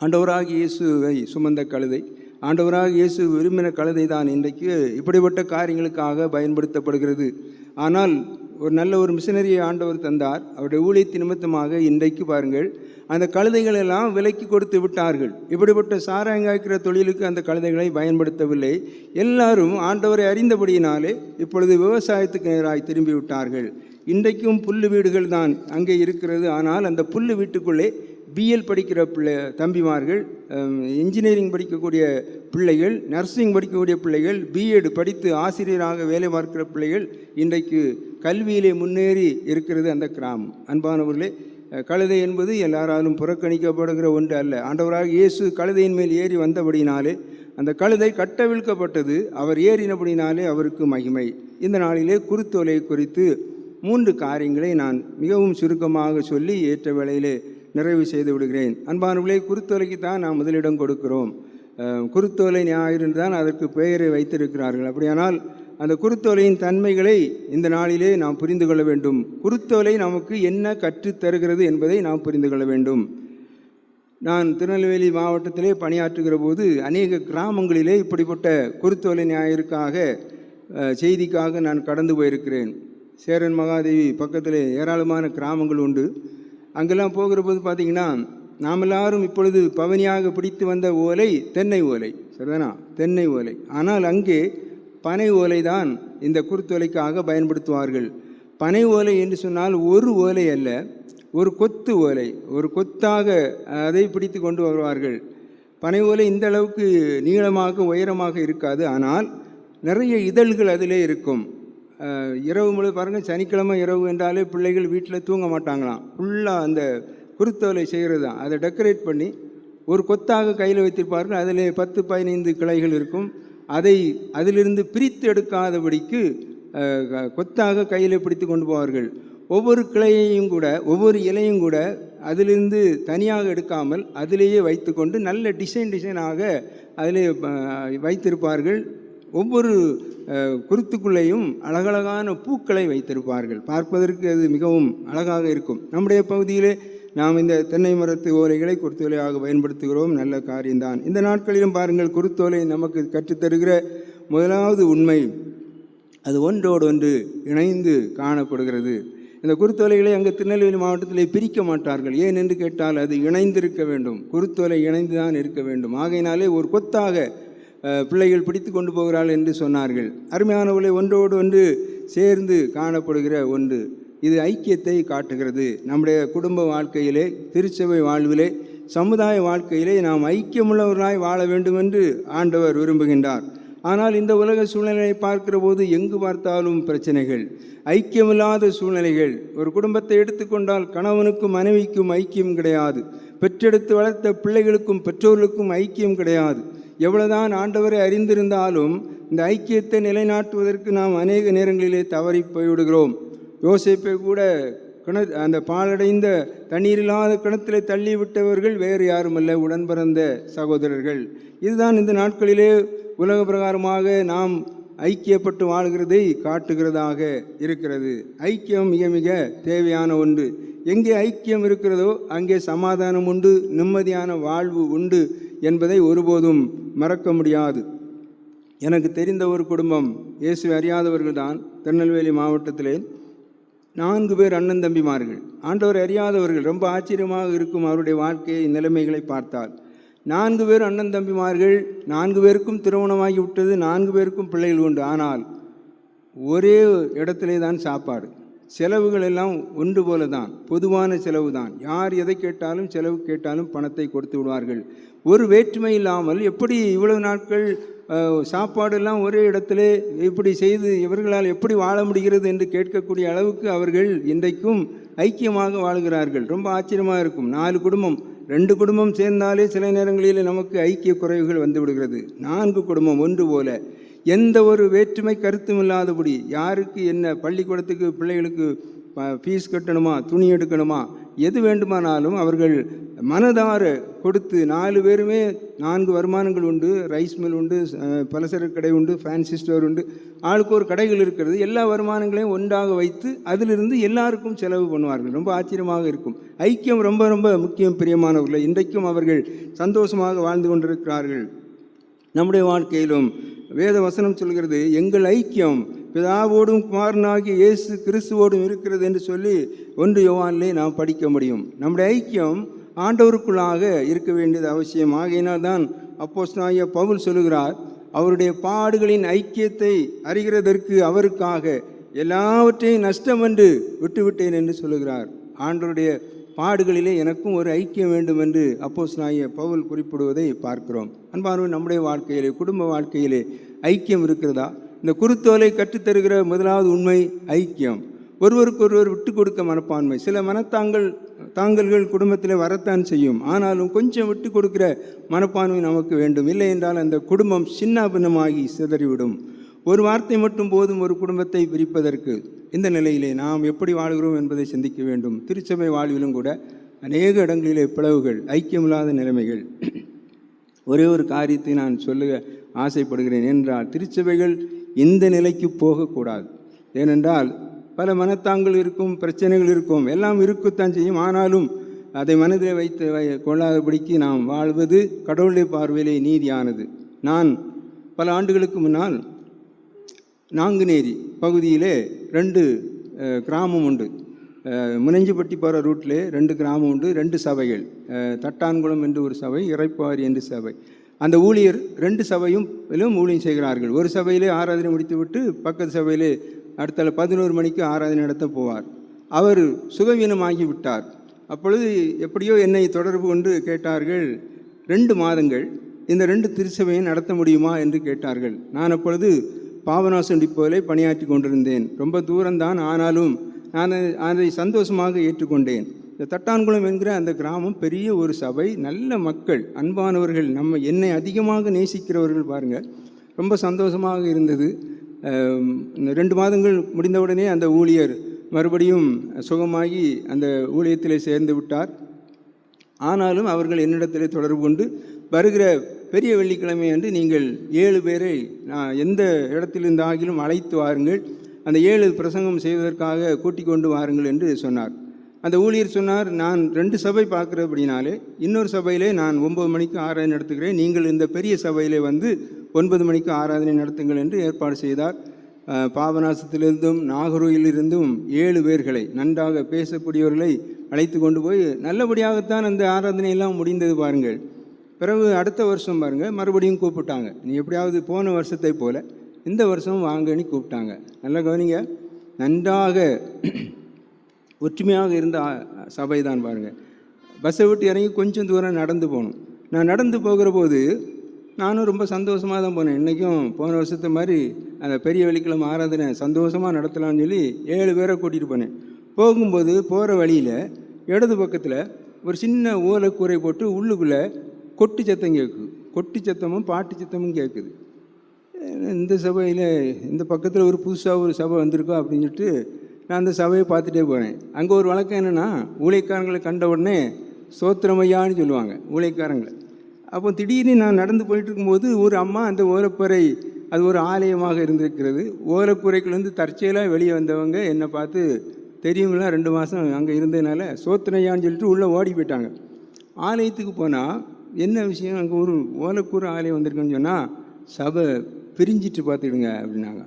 ஆண்டவராக இயேசுவை சுமந்த கழுதை, ஆண்டவராக இயேசு விரும்பின கழுதை தான் இன்றைக்கு இப்படிப்பட்ட காரியங்களுக்காக பயன்படுத்தப்படுகிறது. ஆனால் ஒரு நல்ல ஒரு மிஷனரியை ஆண்டவர் தந்தார். அவருடைய ஊழியத்தின் நிமித்தமாக இன்றைக்கு பாருங்கள், அந்த கழுதைகள் எல்லாம் விலைக்கு கொடுத்து விட்டார்கள். இப்படிப்பட்ட சாராயங்காய்க்கிற தொழிலுக்கு அந்த கழுதைகளை பயன்படுத்தவில்லை. எல்லாரும் ஆண்டவரை அறிந்தபடியினாலே இப்பொழுது விவசாயத்துக்கு நேராய் திரும்பி விட்டார்கள். இன்றைக்கும் புல்லு வீடுகள் தான் அங்கே இருக்கிறது. ஆனால் அந்த புல்லு வீட்டுக்குள்ளே பிஎல் படிக்கிற தம்பிமார்கள், இன்ஜினியரிங் படிக்கக்கூடிய பிள்ளைகள், நர்சிங் படிக்கக்கூடிய பிள்ளைகள், பிஎட் படித்து ஆசிரியராக வேலை பார்க்கிற பிள்ளைகள் இன்றைக்கு கல்வியிலே முன்னேறி இருக்கிறது அந்த கிராமம். அன்பானவர்களே, கழுதை என்பது எல்லாராலும் புறக்கணிக்கப்படுகிற ஒன்று அல்ல. ஆண்டவராக இயேசு கழுதையின் மேல் ஏறி வந்தபடினாலே அந்த கழுதை கட்டவிழ்க்கப்பட்டது. அவர் ஏறினபடினாலே அவருக்கு மகிமை. இந்த நாளிலே குருத்தோலை குறித்து 3 காரியங்களை நான் மிகவும் சுருக்கமாக சொல்லி ஏற்ற வேளையிலே நிறைவு செய்து விடுகிறேன். அன்பானவர்களே, குருத்தோலைக்கு தான் நாம் முதலிடம் கொடுக்கிறோம். குருத்தோலை ஞாயிறு தான் அதற்கு பெயரை வைத்திருக்கிறார்கள். அப்படியானால் அந்த குருத்தோலையின் தன்மைகளை இந்த நாளிலே நாம் புரிந்து கொள்ள வேண்டும். குருத்தோலை நமக்கு என்ன கற்றுத்தருகிறது என்பதை நாம் புரிந்து கொள்ள வேண்டும். நான் திருநெல்வேலி மாவட்டத்திலே பணியாற்றுகிற போது அநேக கிராமங்களிலே இப்படிப்பட்ட குருத்தோலை ஞாயிற்காக செய்திக்காக நான் கடந்து போயிருக்கிறேன். சேரன் மகாதேவி பக்கத்தில் ஏராளமான கிராமங்கள் உண்டு. அங்கெல்லாம் போகிற போது பார்த்திங்கன்னா, நாம் எல்லாரும் இப்பொழுது பவனியாக பிடித்து வந்த ஓலை தென்னை ஓலை, சரிதானா? தென்னை ஓலை. ஆனால் அங்கே பனை ஓலை தான் இந்த குருத்தோலைக்காக பயன்படுத்துவார்கள். பனை ஓலை என்று சொன்னால் ஒரு ஓலை அல்ல, ஒரு கொத்து ஓலை, ஒரு கொத்தாக அதை பிடித்து கொண்டு வருவார்கள். பனை ஓலை இந்த அளவுக்கு நீளமாக உயரமாக இருக்காது. ஆனால் நிறைய இதழ்கள் அதிலே இருக்கும். இரவு முழு பாருங்கள், சனிக்கிழமை இரவு என்றாலே பிள்ளைகள் வீட்டில் தூங்க மாட்டாங்களாம். ஃபுல்லாக அந்த குருத்தோலை செய்கிறது தான். அதை டெக்கரேட் பண்ணி ஒரு கொத்தாக கையில் வைத்திருப்பார்கள். அதில் 10-15 கிளைகள் இருக்கும். அதிலிருந்து பிரித்து எடுக்காதபடிக்கு கொத்தாக கையில் பிடித்து கொண்டு போவார்கள். ஒவ்வொரு கிளையையும் கூட, ஒவ்வொரு இலையும் கூட அதிலிருந்து தனியாக எடுக்காமல் அதிலேயே வைத்து கொண்டு நல்ல டிசைனாக அதிலே வைத்திருப்பார்கள். ஒவ்வொரு குருத்துக்குள்ளேயும் அழகழகான பூக்களை வைத்திருப்பார்கள். பார்ப்பதற்கு அது மிகவும் அழகாக இருக்கும். நம்முடைய பகுதியிலே நாம் இந்த தென்னை மரத்து ஓலைகளை குருத்தோலையாக பயன்படுத்துகிறோம். நல்ல காரியம்தான். இந்த நாட்களிலும் பாருங்கள், குருத்தோலை நமக்கு கற்றுத்தருகிற முதலாவது உண்மை, அது ஒன்றோடு ஒன்று இணைந்து காணப்படுகிறது. இந்த குருத்தோலைகளை அங்கே திருநெல்வேலி மாவட்டத்தில் பிரிக்க மாட்டார்கள். ஏன் என்று கேட்டால் அது இணைந்திருக்க வேண்டும். குருத்தோலை இணைந்து தான் இருக்க வேண்டும். ஆகையினாலே ஒரு கொத்தாக பிள்ளைகள் பிடித்து கொண்டு போகிறாள் என்று சொன்னார்கள். அருமையானவர்களை, ஒன்றோடு ஒன்று சேர்ந்து காணப்படுகிற ஒன்று. இது ஐக்கியத்தை காட்டுகிறது. நம்முடைய குடும்ப வாழ்க்கையிலே, திருச்சபை வாழ்விலே, சமுதாய வாழ்க்கையிலே நாம் ஐக்கியமுள்ளவர்களாய் வாழ வேண்டும் என்று ஆண்டவர் விரும்புகின்றார். ஆனால் இந்த உலக சூழ்நிலையை பார்க்கிற போது எங்கு பார்த்தாலும் பிரச்சனைகள், ஐக்கியமில்லாத சூழ்நிலைகள். ஒரு குடும்பத்தை எடுத்துக்கொண்டால் கணவனுக்கும் மனைவிக்கும் ஐக்கியம் கிடையாது. பெற்றெடுத்து வளர்த்த பிள்ளைகளுக்கும் பெற்றோர்களுக்கும் ஐக்கியம் கிடையாது. எவ்வளவுதான் ஆண்டவரை அறிந்திருந்தாலும் இந்த ஐக்கியத்தை நிலைநாட்டுவதற்கு நாம் அநேக நேரங்களிலே தவறி போய்விடுகிறோம். யோசேப்பை கூட அந்த பாலடைந்த தண்ணீரில்லாத கிணத்திலே தள்ளிவிட்டவர்கள் வேறு யாருமல்ல, உடன் பிறந்த சகோதரர்கள். இதுதான் இந்த நாட்களிலே உலக பிரகாரமாக நாம் ஐக்கியப்பட்டு வாழ்கிறதை காட்டுகிறதாக இருக்கிறது. ஐக்கியம் மிக மிக தேவையான ஒன்று. எங்கே ஐக்கியம் இருக்கிறதோ அங்கே சமாதானம் உண்டு, நிம்மதியான வாழ்வு உண்டு என்பதை ஒருபோதும் மறக்க முடியாது. எனக்கு தெரிந்த ஒரு குடும்பம், இயேசுவை அறியாதவர்கள் தான். திருநெல்வேலி மாவட்டத்திலே 4 பேர் அண்ணன் தம்பிமார்கள், ஆண்டவர் அறியாதவர்கள். ரொம்ப ஆச்சரியமாக இருக்கும் அவருடைய வாழ்க்கையை, நிலைமைகளை பார்த்தால். 4 பேர் அண்ணன் தம்பிமார்கள், 4 பேருக்கும் திருமணமாகி விட்டது, 4 பேருக்கும் பிள்ளைகள் உண்டு. ஆனால் ஒரே இடத்திலே தான் சாப்பாடு. செலவுகள் எல்லாம் ஒன்று போல தான், பொதுவான செலவு தான். யார் எதை கேட்டாலும், செலவு கேட்டாலும் பணத்தை கொடுத்து விடுவார்கள். ஒரு வேற்றுமை இல்லாமல் எப்படி இவ்வளவு நாட்கள் சாப்பாடெல்லாம் ஒரே இடத்திலே இப்படி செய்து இவர்களால் எப்படி வாழ முடிகிறது என்று கேட்கக்கூடிய அளவுக்கு அவர்கள் இன்றைக்கும் ஐக்கியமாக வாழ்கிறார்கள். ரொம்ப ஆச்சரியமாக இருக்கும். 4 குடும்பம், 2 குடும்பம் சேர்ந்தாலே சில நேரங்களில் நமக்கு ஐக்கிய குறைவுகள் வந்து விடுகிறது. 4 குடும்பம் ஒன்று போல, எந்த ஒரு வேற்றுமை கருத்தும் இல்லாதபடி, யாருக்கு என்ன, பள்ளிக்கூடத்துக்கு பிள்ளைகளுக்கு ஃபீஸ் கட்டணுமா, துணி எடுக்கணுமா, எது வேண்டுமானாலும் அவர்கள் மனதார கொடுத்து, 4 பேருமே 4 வருமானங்கள் உண்டு. ரைஸ் மில் உண்டு, பலசரக்கு கடை உண்டு, ஃபேன்சி ஸ்டோர் உண்டு, ஆளுக்கு ஒரு கடைகள் இருக்கிறது. எல்லா வருமானங்களையும் ஒன்றாக வைத்து அதிலிருந்து எல்லாருக்கும் செலவு பண்ணுவார்கள். ரொம்ப ஆச்சரியமாக இருக்கும். ஐக்கியம் ரொம்ப ரொம்ப முக்கியம் பிரியமானவர்கள். இன்றைக்கும் அவர்கள் சந்தோஷமாக வாழ்ந்து கொண்டிருக்கிறார்கள். நம்முடைய வாழ்க்கையிலும் வேத வசனம் சொல்கிறது, எங்கள் ஐக்கியம் பிதாவோடும் குமாரனாகிய இயேசு கிறிஸ்துவோடும் இருக்கிறது என்று சொல்லி 1 யோவானிலே நாம் படிக்க முடியும். நம்முடைய ஐக்கியம் ஆண்டவருக்குள்ளாக இருக்க வேண்டியது அவசியம். ஆகையினால் தான் அப்போஸ்தலனாகிய பவுல் சொல்லுகிறார், அவருடைய பாடுகளின் ஐக்கியத்தை அறிகிறதற்கு அவருக்காக எல்லாவற்றையும் நஷ்டம் என்று விட்டுவிட்டேன் என்று சொல்லுகிறார். ஆண்டவருடைய பாடுகளிலே எனக்கும் ஒரு ஐக்கியம் வேண்டும் என்று அப்போஸ்தலனாகிய பவுல் குறிப்பிடுவதை பார்க்கிறோம். அன்பானவர்களே, நம்முடைய வாழ்க்கையிலே, குடும்ப வாழ்க்கையிலே ஐக்கியம் இருக்கிறதா? இந்த குருத்தோலை கற்றுத்தருகிற முதலாவது உண்மை ஐக்கியம். ஒருவருக்கொருவர் விட்டு கொடுக்க மனப்பான்மை. சில தாங்கல்கள் குடும்பத்தில் வரத்தான் செய்யும். ஆனாலும் கொஞ்சம் விட்டு கொடுக்கிற மனப்பான்மை நமக்கு வேண்டும். இல்லை என்றால் அந்த குடும்பம் சின்னாபின்னமாகி சிதறிவிடும். ஒரு வார்த்தை மட்டும் போதும் ஒரு குடும்பத்தை பிரிப்பதற்கு. இந்த நிலையிலே நாம் எப்படி வாழ்கிறோம் என்பதை சிந்திக்க வேண்டும். திருச்சபை வாழ்விலும் கூட அநேக இடங்களிலே பிளவுகள், ஐக்கியமில்லாத நிலைமைகள். ஒரே ஒரு காரியத்தை நான் சொல்ல ஆசைப்படுகிறேன் என்றால், திருச்சபைகள் இந்த நிலைக்கு போகக்கூடாது. ஏனென்றால் பல மனத்தாங்கள் இருக்கும், பிரச்சனைகள் இருக்கும், எல்லாம் இருக்கத்தான் செய்யும். ஆனாலும் அதை மனதில் வைத்து கொள்ளாதபடிக்கு நாம் வாழ்வது கடவுளுடைய பார்வையிலே நீதியானது. நான் பல ஆண்டுகளுக்கு முன்னால் நாங்குநேரி பகுதியிலே 2 கிராமம் உண்டு. முனஞ்சிப்பட்டி போகிற ரூட்டிலே 2 கிராமம் உண்டு, 2 சபைகள். தட்டான்குளம் என்று ஒரு சபை, இறைப்பாரி என்று சபை. அந்த ஊழியர் 2 சபையும் ஊழியம் செய்கிறார்கள். ஒரு சபையிலே ஆராதனை முடித்துவிட்டு பக்கத்து சபையிலே அடுத்த 11 மணிக்கு ஆராதனை நடத்த போவார். அவர் சுகவீனமாகி விட்டார். அப்பொழுது எப்படியோ என்னை தொடர்பு கொண்டு கேட்டார்கள், 2 மாதங்கள் இந்த 2 திருச்சபையை நடத்த முடியுமா என்று கேட்டார்கள். நான் அப்பொழுது பாபநாசம் டிப்போவிலே பணியாற்றி கொண்டிருந்தேன். ரொம்ப தூரம்தான், ஆனாலும் நான் அதை சந்தோஷமாக ஏற்றுக்கொண்டேன். இந்த தட்டான்குளம் என்கிற அந்த கிராமம் பெரிய ஒரு சபை, நல்ல மக்கள், அன்பானவர்கள், என்னை அதிகமாக நேசிக்கிறவர்கள். பாருங்கள், ரொம்ப சந்தோஷமாக இருந்தது. 2 மாதங்கள் முடிந்தவுடனே அந்த ஊழியர் மறுபடியும் சுகமாகி அந்த ஊழியத்திலே சேர்ந்து விட்டார். ஆனாலும் அவர்கள் என்னிடத்திலே தொடர்பு கொண்டு, வருகிற பெரிய வெள்ளிக்கிழமை அன்று நீங்கள் 7 பேரை எந்த இடத்திலிருந்து ஆகிலும் அழைத்து வாருங்கள், அந்த 7 பிரசங்கம் செய்வதற்காக கூட்டிக் கொண்டு வாருங்கள் என்று சொன்னார். அந்த ஊழியர் சொன்னார், நான் 2 சபை பார்க்குறபடினாலே இன்னொரு சபையிலே நான் 9 மணிக்கு ஆராதனை நடத்துகிறேன், நீங்கள் இந்த பெரிய சபையிலே வந்து 9 மணிக்கு ஆராதனை நடத்துங்கள் என்று ஏற்பாடு செய்தார். பாபநாசத்திலிருந்தும் நாகரூயிலிருந்தும் 7 பேர்களை, நன்றாக பேசக்கூடியவர்களை அழைத்து கொண்டு போய் நல்லபடியாகத்தான் அந்த ஆராதனையெல்லாம் முடிந்தது. பாருங்கள், பிறகு அடுத்த வருஷம் பாருங்கள், மறுபடியும் கூப்பிட்டாங்க. நீ எப்படியாவது போன வருஷத்தை போல் இந்த வருஷம் வாங்கன்னு கூப்பிட்டாங்க. நல்லா கவனிங்க, நன்றாக ஒற்றுமையாக இருந்த சபை தான். பாருங்கள், பஸ்ஸை விட்டு இறங்கி கொஞ்சம் தூரம் நடந்து போகணும். நான் நடந்து போகிற போது நானும் ரொம்ப சந்தோஷமாக தான் போனேன். இன்றைக்கும் போன வருஷத்து மாதிரி அந்த பெரிய வெள்ளிக்கிழமை ஆராதனை சந்தோஷமாக நடத்தலாம்னு சொல்லி 7 பேரை கூட்டிகிட்டு போனேன். போகும்போது போகிற வழியில் இடது பக்கத்தில் ஒரு சின்ன ஓலைக்கூரை போட்டு உள்ளுக்குள்ளே கொட்டு சத்தம் கேட்குது. கொட்டு சத்தமும் பாட்டு சத்தமும் கேட்குது. இந்த சபையில் இந்த பக்கத்தில் ஒரு புதுசாக ஒரு சபை வந்திருக்கோம் அப்படின்னு சொல்லிட்டு நான் அந்த சபையை பார்த்துட்டே போகிறேன். அங்கே ஒரு வழக்கம் என்னென்னா, ஊழியக்காரங்களை கண்ட உடனே சோத்திரமையான்னு சொல்லுவாங்க ஊழியக்காரங்களை. அப்போ திடீர்னு நான் நடந்து போயிட்டு இருக்கும்போது ஒரு அம்மா அந்த ஓலைப்புறை, அது ஒரு ஆலயமாக இருந்திருக்கிறது, ஓலைப்புறைக்குள்ளேருந்து தற்செயலாக வெளியே வந்தவங்க என்னை பார்த்து, தெரியுங்களா 2 மாதம் அங்கே இருந்ததுனால சோத்திரையான்னு சொல்லிட்டு உள்ளே ஓடி போயிட்டாங்க. ஆலயத்துக்கு போனால் என்ன விஷயம், அங்கே ஒரு ஓலைக்கூரை ஆலயம் வந்திருக்குன்னு சொன்னால், சபை பிரிஞ்சிட்டு பார்த்துடுங்க அப்படின்னாங்க.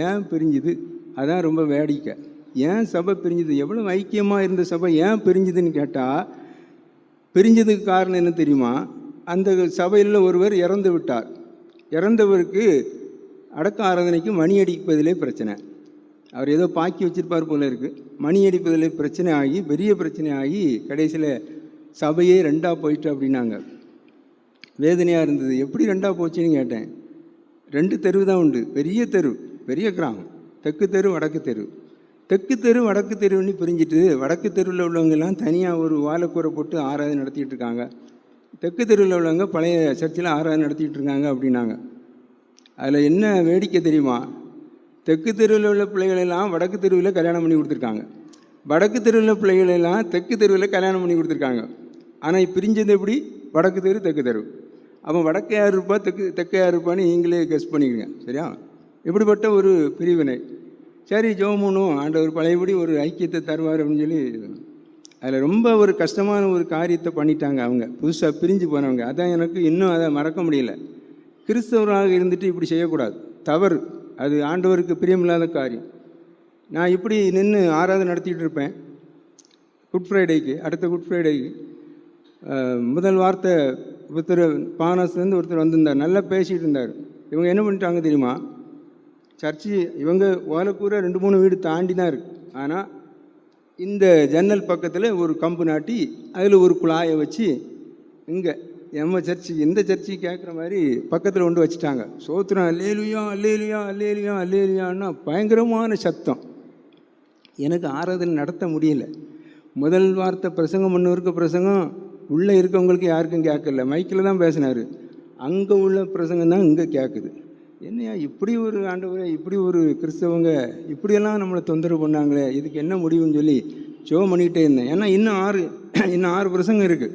ஏன் பிரிஞ்சுது? அதான் ரொம்ப வேடிக்கை. ஏன் சபை பிரிஞ்சுது? எவ்வளோ ஐக்கியமாக இருந்த சபை ஏன் பிரிஞ்சுதுன்னு கேட்டால், பிரிஞ்சதுக்கு காரணம் என்ன தெரியுமா? அந்த சபையில் ஒருவர் இறந்து விட்டார். இறந்தவருக்கு அடக்க ஆராதனைக்கு மணி அடிப்பதிலே பிரச்சனை. அவர் ஏதோ பாக்கி வச்சிருப்பார் போல இருக்குது. மணி அடிப்பதிலே பிரச்சனை ஆகி, பெரிய பிரச்சனை ஆகி, கடைசியில் சபையே 2ஆக போயிட்டு அப்படின்னாங்க. வேதனையாக இருந்தது. எப்படி 2ஆக போச்சுன்னு கேட்டேன். 2 தெரு தான் உண்டு, பெரிய தெரு, பெரிய கிராமம், தெற்கு தெரு வடக்கு தெரு. தெற்கு தெரு வடக்கு தெருன்னு பிரிஞ்சுட்டு, வடக்கு தெருவில் உள்ளவங்கெல்லாம் தனியாக ஒரு வாழைக்கூரை போட்டு ஆராதனை நடத்திட்டு இருக்காங்க. தெற்கு தெருவில் உள்ளவங்க பழைய சர்ச்சில் ஆராதனை நடத்திட்டு இருக்காங்க அப்படின்னாங்க. அதில் என்ன வேடிக்கை தெரியுமா? தெற்கு தெருவில் உள்ள பிள்ளைகளெல்லாம் வடக்கு தெருவில் கல்யாணம் பண்ணி கொடுத்துருக்காங்க, வடக்கு தெருவில் பிள்ளைகளெல்லாம் தெற்கு தெருவில் கல்யாணம் பண்ணி கொடுத்துருக்காங்க. ஆனால் பிரிஞ்சது எப்படி? வடக்கு தெரு தெற்கு தெரு. அப்போ வடக்கு யார் இருப்பா, தெற்கு யார் இருப்பான்னு நீங்களே கெஸ் பண்ணிக்கிறீங்க. சரியா? இப்படிப்பட்ட ஒரு பிரிவினை. சரி, ஜோமுனும் ஆண்டவர் பழையபடி ஒரு ஐக்கியத்தை தருவார் அப்படின்னு சொல்லி, அதில் ரொம்ப ஒரு கஷ்டமான ஒரு காரியத்தை பண்ணிட்டாங்க அவங்க, புதுசாக பிரிஞ்சு போனவங்க. அதான் எனக்கு இன்னும் அதை மறக்க முடியல. கிறிஸ்தவராக இருந்துட்டு இப்படி செய்யக்கூடாது, தவறு. அது ஆண்டவருக்கு பிரியமில்லாத காரியம். நான் இப்படி நின்று ஆராதனை நடத்திட்டு இருப்பேன். குட் ஃப்ரைடேக்கு, அடுத்த குட் ஃப்ரைடேக்கு முதல் வார்த்தை ஒருத்தர் பானாஸ்லேருந்து ஒருத்தர் வந்திருந்தார், நல்லா பேசிகிட்டு இருந்தார். இவங்க என்ன பண்ணிட்டாங்க தெரியுமா? சர்ச்சு இவங்க ஓலைக்கூரை 2-3 வீடு தாண்டி தான் இருக்குது. ஆனால் இந்த ஜன்னல் பக்கத்தில் ஒரு கம்பு நாட்டி அதில் ஒரு குழாயை வச்சு, இங்கே நம்ம சர்ச்சு எந்த சர்ச்சு கேட்குற மாதிரி பக்கத்தில் கொண்டு வச்சுட்டாங்க. சோத்திரம் அல்லேலுயா அல்லேலுயா அல்லேலுயா அல்லேலுயான்னா பயங்கரமான சத்தம். எனக்கு ஆராதனை நடத்த முடியல. முதல் வார்த்தை பிரசங்கம் பண்ணவருக்கு பிரசங்கம் உள்ளே இருக்கவங்களுக்கு யாருக்கும் கேட்கல, மைக்கில் தான் பேசினார். அங்கே உள்ள பிரசங்கம் தான் இங்கே கேட்குது. என்னையா இப்படி ஒரு ஆண்டவரே, இப்படி ஒரு கிறிஸ்தவங்க இப்படியெல்லாம் நம்மளை தொந்தரவு பண்ணாங்களே, இதுக்கு என்ன முடிவுன்னு சொல்லி ஜெபம் பண்ணிக்கிட்டே இருந்தேன். ஏன்னா இன்னும் 6 பிரசங்கம் இருக்குது.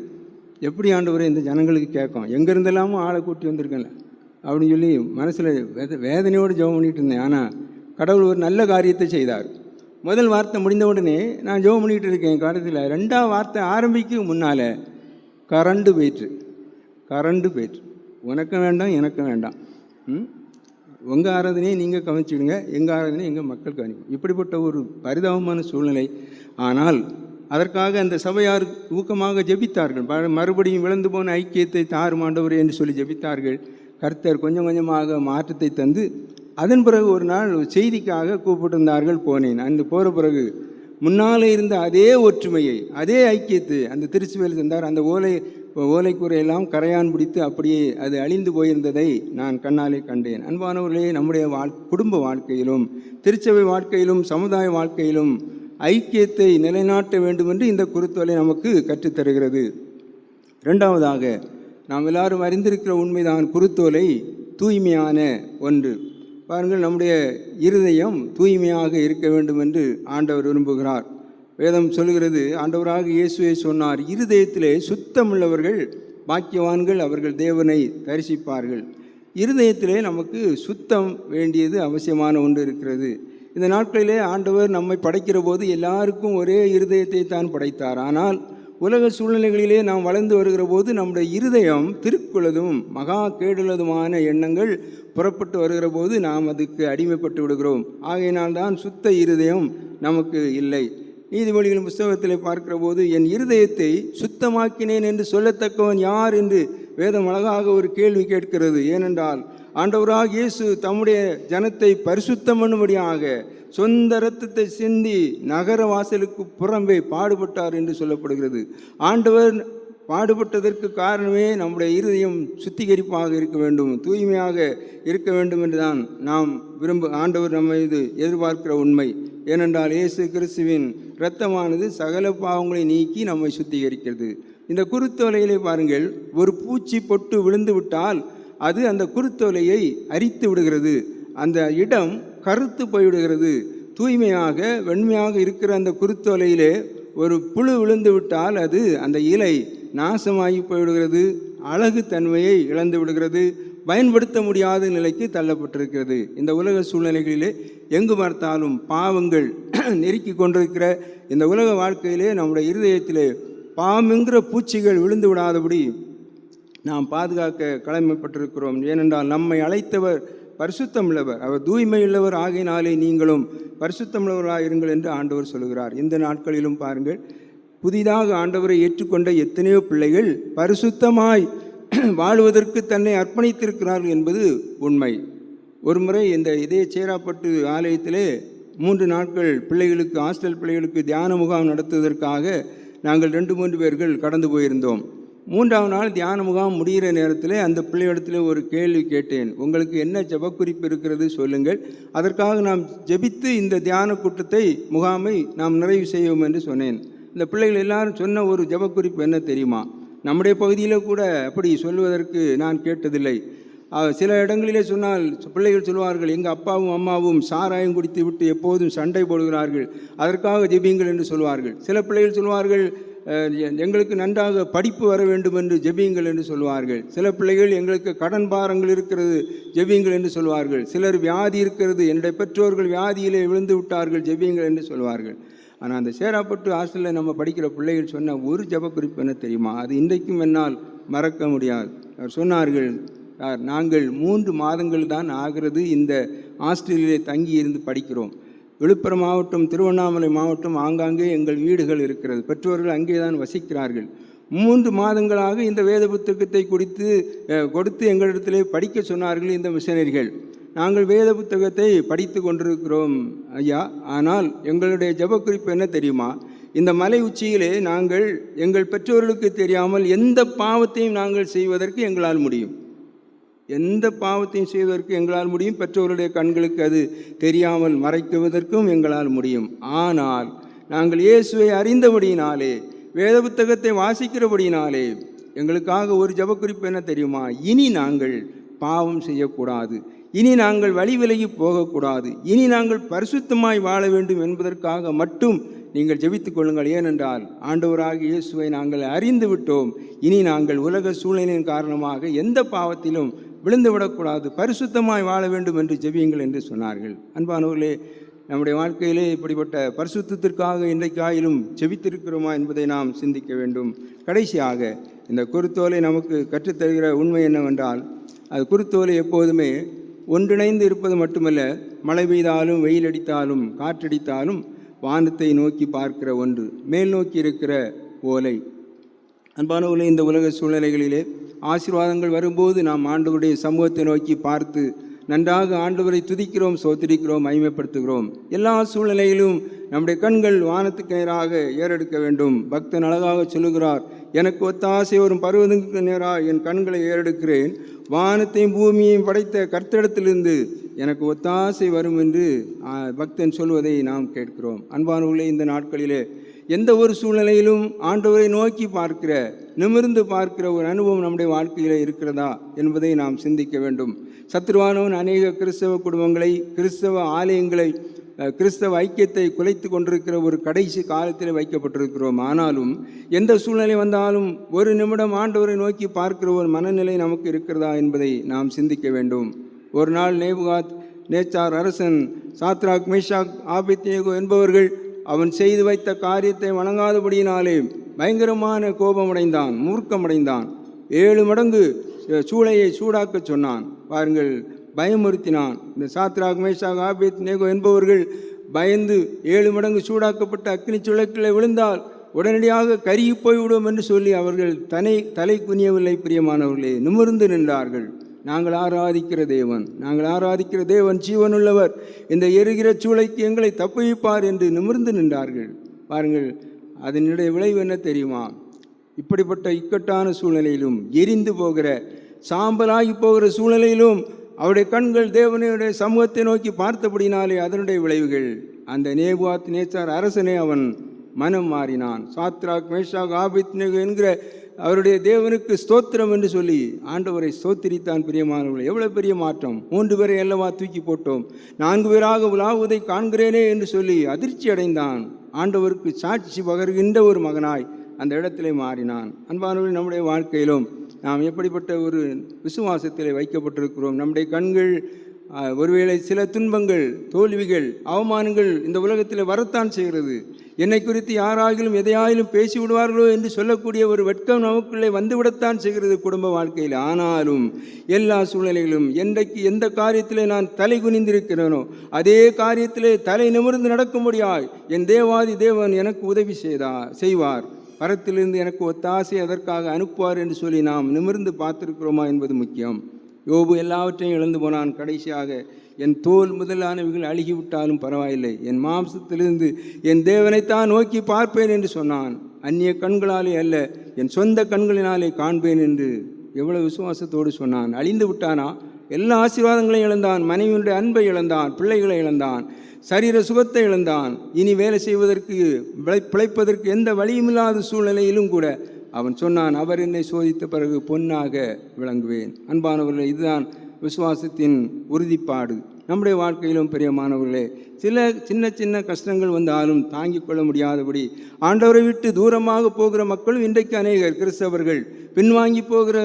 எப்படி ஆண்டவரே இந்த ஜனங்களுக்கு கேட்கும், எங்கேருந்தெல்லாமும் ஆளை கூட்டி வந்திருக்கேன்ல அப்படின்னு சொல்லி மனசில் வேதனையோடு ஜெபம் பண்ணிகிட்டு இருந்தேன். ஆனால் கடவுள் ஒரு நல்ல காரியத்தை செய்தார். முதல் வார்த்தை முடிந்த உடனே நான் ஜெபம் பண்ணிகிட்டு இருக்கேன். காலத்தில் 2ஆம் வார்த்தை ஆரம்பிக்கும் முன்னால் கரண்டு போயிட்டு உனக்கும் வேண்டாம் எனக்கும் வேண்டாம், உங்கள் ஆராதனையை நீங்கள் கவனிச்சிடுங்க, எங்கள் ஆராதனை எங்கள் மக்கள் கவனிக்கும். இப்படிப்பட்ட ஒரு பரிதாபமான சூழ்நிலை. ஆனால் அதற்காக அந்த சபையார் ஊக்கமாக ஜெபித்தார்கள். மறுபடியும் விழுந்து போன ஐக்கியத்தை தாரும் ஆண்டவரே என்று சொல்லி ஜெபித்தார்கள். கர்த்தர் கொஞ்சம் கொஞ்சமாக மாற்றத்தை தந்து, அதன் பிறகு ஒரு நாள் செய்திக்காக கூப்பிட்டிருந்தார்கள். போனேன். அந்த போகிற பிறகு முன்னாலே இருந்த அதே ஒற்றுமையை, அதே ஐக்கியத்தை அந்த திருச்சுவையில் தந்தார். அந்த ஓலைக்கூரையெல்லாம் கரையான் பிடித்து அப்படியே அது அழிந்து போயிருந்ததை நான் கண்ணாலே கண்டேன். அன்பானவர்களே, நம்முடைய குடும்ப வாழ்க்கையிலும் திருச்சபை வாழ்க்கையிலும் சமுதாய வாழ்க்கையிலும் ஐக்கியத்தை நிலைநாட்ட வேண்டும் என்று இந்த குருத்தோலை நமக்கு கற்றுத்தருகிறது. இரண்டாவதாக, நாம் எல்லாரும் அறிந்திருக்கிற உண்மைதான், குருத்தோலை தூய்மையான ஒன்று. பாருங்கள், நம்முடைய இருதயம் தூய்மையாக இருக்க வேண்டும் என்று ஆண்டவர் விரும்புகிறார். வேதம் சொல்கிறது, ஆண்டவராக இயேசுவை சொன்னார், இருதயத்திலே சுத்தமுள்ளவர்கள் பாக்கியவான்கள், அவர்கள் தேவனை தரிசிப்பார்கள். இருதயத்திலே நமக்கு சுத்தம் வேண்டியது அவசியமான ஒன்று இருக்கிறது. இந்த நாட்களிலே ஆண்டவர் நம்மை படைக்கிற போது எல்லாருக்கும் ஒரே இருதயத்தை தான் படைத்தார். ஆனால் உலக சூழ்நிலைகளிலே நாம் வளர்ந்து வருகிற போது நம்முடைய இருதயம் திருக்குள்ளதும் மகா கேடுள்ளதுமான எண்ணங்கள் புறப்பட்டு வருகிற போது நாம் அதுக்கு அடிமைப்பட்டு விடுகிறோம். ஆகையினால்தான் சுத்த இருதயம் நமக்கு இல்லை. நீதிமொழிகளின் புஸ்தகத்தில் பார்க்கிற போது, என் இருதயத்தை சுத்தமாக்கினேன் என்று சொல்லத்தக்கவன் யார் என்று வேதம் அழகாக ஒரு கேள்வி கேட்கிறது. ஏனென்றால் ஆண்டவராக இயேசு தம்முடைய ஜனத்தை பரிசுத்தம் பண்ணும்படியாக சொந்த இரத்தத்தை சிந்தி நகர வாசலுக்கு புறம்பே பாடுபட்டார் என்று சொல்லப்படுகிறது. ஆண்டவர் பாடுபட்டதற்கு காரணமே நம்முடைய இருதயம் சுத்திகரிப்பாக இருக்க வேண்டும், தூய்மையாக இருக்க வேண்டும் என்றுதான் நாம் ஆண்டவர் நம்மை இது எதிர்பார்க்கிற உண்மை. ஏனென்றால் இயேசு கிறிஸ்துவின் இரத்தமானது சகல பாவங்களை நீக்கி நம்மை சுத்திகரிக்கிறது. இந்த குருத்தோலையிலே பாருங்கள், ஒரு பூச்சி பொட்டு விழுந்து விட்டால் அது அந்த குருத்தோலையை அரித்து விடுகிறது, அந்த இடம் கருத்து போய்விடுகிறது. தூய்மையாக வெண்மையாக இருக்கிற அந்த குருத்தோலையிலே ஒரு புழு விழுந்து விட்டால் அது அந்த இலை நாசமாகி போய்விடுகிறது, அழகு தன்மையை இழந்து விடுகிறது, பயன்படுத்த முடியாத நிலைக்கு தள்ளப்பட்டிருக்கிறது. இந்த உலக சூழ்நிலைகளிலே எங்கு பார்த்தாலும் பாவங்கள் நெருக்கி கொண்டிருக்கிற இந்த உலக வாழ்க்கையிலே நம்முடைய இருதயத்திலே பாவங்கிற பூச்சிகள் விழுந்து விடாதபடி நாம் பாதுகாக்க கடமைப்பட்டிருக்கிறோம். ஏனென்றால் நம்மை அழைத்தவர் பரிசுத்தமுள்ளவர், அவர் தூய்மையுள்ளவர், ஆகையினாலே நீங்களும் பரிசுத்தமுள்ளவராக இருங்கள் என்று ஆண்டவர் சொல்கிறார். இந்த நாட்களிலும் பாருங்கள், புதிதாக ஆண்டவரை ஏற்றுக்கொண்ட எத்தனையோ பிள்ளைகள் பரிசுத்தமாய் வாழ்வதற்கு தன்னை அர்ப்பணித்திருக்கிறார்கள் என்பது உண்மை. ஒரு முறை இந்த இதய சேராப்பட்டு ஆலயத்திலே 3 நாட்கள் பிள்ளைகளுக்கு, ஹாஸ்டல் பிள்ளைகளுக்கு தியான முகாம் நடத்துவதற்காக நாங்கள் 2-3 பேர்கள் கடந்து போயிருந்தோம். 3ஆவது நாள் தியான முகாம் முடிகிற நேரத்தில் அந்த பிள்ளையிடத்தில் ஒரு கேள்வி கேட்டேன், உங்களுக்கு என்ன ஜெபக்குறிப்பு இருக்கிறது சொல்லுங்கள், அதற்காக நாம் ஜெபித்து இந்த தியான கூட்டத்தை முகாமை நாம் நிறைவு செய்வோம் என்று சொன்னேன். இந்த பிள்ளைகள் எல்லாரும் சொன்ன ஒரு ஜெபக்குறிப்பு என்ன தெரியுமா? நம்முடைய பகுதியில் கூட அப்படி சொல்வதற்கு நான் கேட்டதில்லை. சில இடங்களிலே சொன்னால் பிள்ளைகள் சொல்வார்கள், எங்கள் அப்பாவும் அம்மாவும் சாராயம் குடித்து விட்டு எப்போதும் சண்டை போடுகிறார்கள், அதற்காக ஜெபியுங்கள் என்று சொல்வார்கள். சில பிள்ளைகள் சொல்வார்கள், எங்களுக்கு நன்றாக படிப்பு வர வேண்டும் என்று ஜெபியுங்கள் என்று சொல்வார்கள். சில பிள்ளைகள் எங்களுக்கு கடன் பாரங்கள் இருக்கிறது ஜெபியுங்கள் என்று சொல்வார்கள். சிலர் வியாதி இருக்கிறது, என்னுடைய பெற்றோர்கள் வியாதியிலே விழுந்து விட்டார்கள் ஜெபியுங்கள் என்று சொல்வார்கள். ஆனால் அந்த சேராப்பட்டு ஹாஸ்டலில் நம்ம படிக்கிற பிள்ளைகள் சொன்ன ஒரு ஜெபக்குறிப்பு என்ன தெரியுமா? அது இன்றைக்கும் என்னால் மறக்க முடியாது. அவர் சொன்னார்கள், நாங்கள் 3 மாதங்கள் தான் ஆகிறது இந்த ஹாஸ்டலிலே தங்கி இருந்து படிக்கிறோம். விழுப்புரம் மாவட்டம், திருவண்ணாமலை மாவட்டம் ஆங்காங்கே எங்கள் வீடுகள் இருக்கிறது, பெற்றோர்கள் அங்கே தான் வசிக்கிறார்கள். 3 மாதங்களாக இந்த வேத புத்தகத்தை கொடுத்து எங்களிடத்திலே படிக்க சொன்னார்கள் இந்த மிஷனரிகள். நாங்கள் வேத புத்தகத்தை படித்து கொண்டிருக்கிறோம் ஐயா. ஆனால் எங்களுடைய ஜெபக்குறிப்பு என்ன தெரியுமா? இந்த மலை உச்சியிலே நாங்கள் எங்கள் பெற்றோர்களுக்கு தெரியாமல் எந்த பாவத்தையும் நாங்கள் செய்வதற்கு எங்களால் முடியும், எந்த பாவத்தையும் செய்வதற்கு எங்களால் முடியும், பெற்றோருடைய கண்களுக்கு அது தெரியாமல் மறைக்குவதற்கும் எங்களால் முடியும். ஆனால் நாங்கள் இயேசுவை அறிந்தபடியினாலே, வேத புத்தகத்தை வாசிக்கிறபடியினாலே எங்களுக்காக ஒரு ஜெபக்குறிப்பு என்ன தெரியுமா? இனி நாங்கள் பாவம் செய்யக்கூடாது, இனி நாங்கள் வழி விலகி போகக்கூடாது, இனி நாங்கள் பரிசுத்தமாய் வாழ வேண்டும் என்பதற்காக மட்டும் நீங்கள் ஜெபித்துக் கொள்ளுங்கள். ஏனென்றால் ஆண்டவராக இயேசுவை நாங்கள் அறிந்து விட்டோம். இனி நாங்கள் உலக சூழ்நிலையின் காரணமாக எந்த பாவத்திலும் விழுந்து விடக்கூடாது, பரிசுத்தமாய் வாழ வேண்டும் என்று ஜெபியுங்கள் என்று சொன்னார்கள். அன்பானவர்களே, நம்முடைய வாழ்க்கையிலே இப்படிப்பட்ட பரிசுத்தத்திற்காக இன்றைக்காயிலும் ஜெபித்திருக்கிறோமா என்பதை நாம் சிந்திக்க வேண்டும். கடைசியாக இந்த குருத்தோலை நமக்கு கற்றுத்தருகிற உண்மை என்னவென்றால், அது குருத்தோலை எப்போதுமே ஒன்றிணைந்து இருப்பது மட்டுமல்ல, மழை பெய்தாலும் வெயில் அடித்தாலும் காற்றடித்தாலும் வானத்தை நோக்கி பார்க்கிற ஒன்று, மேல் நோக்கி இருக்கிற ஓலை. அன்பானவர்களே, இந்த உலக சூழ்நிலைகளிலே ஆசீர்வாதங்கள் வரும்போது நாம் ஆண்டவருடைய சமூகத்தை நோக்கி பார்த்து நன்றாக ஆண்டவரை துதிக்கிறோம், சோத்திரிக்கிறோம், மகிமைப்படுத்துகிறோம். எல்லா சூழ்நிலையிலும் நம்முடைய கண்கள் வானத்துக்கு நேராக ஏறெடுக்க வேண்டும். பக்தன் அழகாக சொல்லுகிறார், எனக்கு ஒத்தாசை வரும் பருவதற்கு நேராக என் கண்களை ஏறெடுக்கிறேன், வானத்தையும் பூமியையும் படைத்த கர்த்தரிடத்திலிருந்து எனக்கு ஒத்தாசை வரும் என்று பக்தன் சொல்வதை நாம் கேட்கிறோம். அன்பானவர்களே, இந்த நாட்களிலே எந்த ஒரு சூழ்நிலையிலும் ஆண்டவரை நோக்கி பார்க்கிற, நிமிர்ந்து பார்க்கிற ஒரு அனுபவம் நம்முடைய வாழ்க்கையில் இருக்கிறதா என்பதை நாம் சிந்திக்க வேண்டும். சத்துருவானவன் அநேக கிறிஸ்தவ குடும்பங்களை, கிறிஸ்தவ ஆலயங்களை, கிறிஸ்தவ ஐக்கியத்தை குலைத்து கொண்டிருக்கிற ஒரு கடைசி காலத்தில் வைக்கப்பட்டிருக்கிறோம். ஆனாலும் எந்த சூழ்நிலை வந்தாலும் ஒரு நிமிடம் ஆண்டவரை நோக்கி பார்க்கிற ஒரு மனநிலை நமக்கு இருக்கிறதா என்பதை நாம் சிந்திக்க வேண்டும். ஒரு நாள் நேச்சார் அரசன் சாத்ராக், மேஷாக், ஆபேத்நேகோ என்பவர்கள் அவன் செய்து வைத்த காரியத்தை வணங்காதபடியினாலே பயங்கரமான கோபமடைந்தான், மூர்க்கமடைந்தான். 7 மடங்கு சூளையை சூடாக்க சொன்னான். பாருங்கள், பயமுறுத்தினான். இந்த சாத்ராக், மேஷாக், ஆபேத்நேகோ என்பவர்கள் பயந்து 7 மடங்கு சூடாக்கப்பட்ட அக்னி சுழக்கில் விழுந்தால் உடனடியாக கருகி போய்விடும் என்று சொல்லி அவர்கள் தலை குனியவில்லை. பிரியமானவர்களே, நிமிர்ந்து நின்றார்கள். நாங்கள் ஆராதிக்கிற தேவன் ஜீவனுள்ளவர், இந்த எரிகிற சூளைக்கு எங்களை தப்புவிப்பார் என்று நிமிர்ந்து நின்றார்கள். பாருங்கள், அதனுடைய விளைவு என்ன தெரியுமா? இப்படிப்பட்ட இக்கட்டான சூழ்நிலையிலும், எரிந்து போகிற சாம்பலாகி போகிற சூழ்நிலையிலும் அவருடைய கண்கள் தேவனுடைய சமூகத்தை நோக்கி பார்த்தபடினாலே அதனுடைய விளைவுகள், அந்த நேபுகாத்நேச்சார் அரசனே அவன் மனம் மாறினான். சாத்ராக், மேஷாக், ஆபேத்நேகோ என்கிற அவருடைய தேவனுக்கு ஸ்தோத்திரம் என்று சொல்லி ஆண்டவரை ஸ்தோத்திரித்தான். பிரியமானவர்கள், எவ்வளவு பெரிய மாற்றம்! 3 பேரை அல்லவா தூக்கி போட்டோம், 4 பேராக உலாவுவதை காண்கிறேனே என்று சொல்லி அதிர்ச்சி அடைந்தான். ஆண்டவருக்கு சாட்சி பகர்கின்ற ஒரு மகனாய் அந்த இடத்திலே மாறினான். அன்பானவர்கள், நம்முடைய வாழ்க்கையிலும் நாம் எப்படிப்பட்ட ஒரு விசுவாசத்திலே வைக்கப்பட்டிருக்கிறோம்? நம்முடைய கண்கள் ஒருவேளை சில துன்பங்கள், தோல்விகள், அவமானங்கள் இந்த உலகத்தில் வரத்தான் செய்கிறது. என்னை குறித்து யாராகிலும் எதையாயிலும் பேசிவிடுவார்களோ என்று சொல்லக்கூடிய ஒரு வெட்கம் நமக்குள்ளே வந்துவிடத்தான் செய்கிறது குடும்ப வாழ்க்கையில். ஆனாலும் எல்லா சூழ்நிலைகளும், என்றைக்கு எந்த காரியத்திலே நான் தலை குனிந்திருக்கிறேனோ அதே காரியத்திலே தலை நிமிர்ந்து நடக்கும்படியாய் என் தேவாதி தேவன் எனக்கு உதவி செய்வார், பரத்திலிருந்து எனக்கு ஒத்தாசை அதற்காக அனுப்புவார் என்று சொல்லி நாம் நிமிர்ந்து பார்த்திருக்கிறோமா என்பது முக்கியம். யோபு எல்லாவற்றையும் இழந்து போனான். கடைசியாக என் தோல் முதலானவைகள் அழுகிவிட்டாலும் பரவாயில்லை, என் மாம்சத்திலிருந்து என் தேவனைத்தான் நோக்கி பார்ப்பேன் என்று சொன்னான். அந்நிய கண்களாலே அல்ல, என் சொந்த கண்களினாலே காண்பேன் என்று எவ்வளவு விசுவாசத்தோடு சொன்னான். அழிந்து விட்டானா? எல்லா ஆசீர்வாதங்களையும் இழந்தான். மனைவியுடைய அன்பை இழந்தான், பிள்ளைகளை இழந்தான், சரீர சுகத்தை இழந்தான். இனி வேலை செய்வதற்கு, பிழைப்பதற்கு எந்த வழியுமில்லாத சூழ்நிலையிலும் கூட அவன் சொன்னான், அவர் என்னை சோதித்த பிறகு பொன்னாக விளங்குவேன். அன்பானவர்களே, இதுதான் விசுவாசத்தின் உறுதிப்பாடு. நம்முடைய வாழ்க்கையிலும் பிரியமானவர்களே, சின்ன சின்ன கஷ்டங்கள் வந்தாலும் தாங்கிக் கொள்ள முடியாதபடி ஆண்டவரை விட்டு தூரமாக போகிற மக்களும் இன்றைக்கு அநேகர், கிறிஸ்தவர்கள் பின்வாங்கி போகிற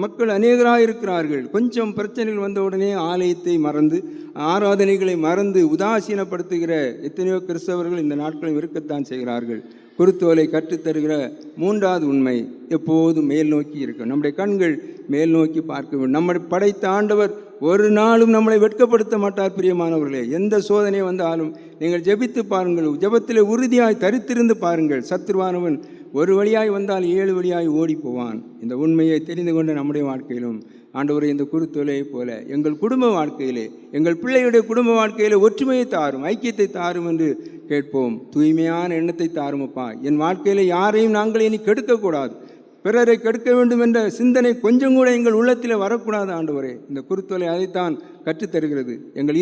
மக்கள் அநேகராக இருக்கிறார்கள். கொஞ்சம் பிரச்சனைகள் வந்தவுடனே ஆலயத்தை மறந்து, ஆராதனைகளை மறந்து உதாசீனப்படுத்துகிற எத்தனையோ கிறிஸ்தவர்கள் இந்த நாட்களில் இருக்கத்தான் செய்கிறார்கள். குருத்தோலை கற்றுத்தருகிற 3வது உண்மை, எப்போதும் மேல் நோக்கி இருக்கும். நம்முடைய கண்கள் மேல் நோக்கி பார்க்க வேண்டும். நம்மை படைத்த ஆண்டவர் ஒரு நாளும் நம்மளை வெட்கப்படுத்த மாட்டார். பிரியமானவர்களே, எந்த சோதனை வந்தாலும் நீங்கள் ஜெபித்து பாருங்கள், ஜெபத்தில் உறுதியாய் தரித்திருந்து பாருங்கள். சத்துருவானவன் ஒரு வழியாய் வந்தால் 7 வழியாய் ஓடி போவான். இந்த உண்மையை தெரிந்து கொண்ட நம்முடைய வாழ்க்கையிலும் ஆண்டவரை இந்த குருத்தொலையை போல எங்கள் குடும்ப வாழ்க்கையிலே, எங்கள் பிள்ளையுடைய குடும்ப வாழ்க்கையிலே ஒற்றுமையை தாரும், ஐக்கியத்தை தாரும் என்று கேட்போம். தூய்மையான எண்ணத்தை தாருமப்பா. என் வாழ்க்கையில் யாரையும் நாங்கள் இனி கெடுக்கக்கூடாது, பிறரை கெடுக்க வேண்டும் என்ற சிந்தனை கொஞ்சம் கூட எங்கள் உள்ளத்தில் வரக்கூடாது. ஆண்டவரே, இந்த குருத்தொலை அதைத்தான் கற்றுத்தருகிறது. எங்கள்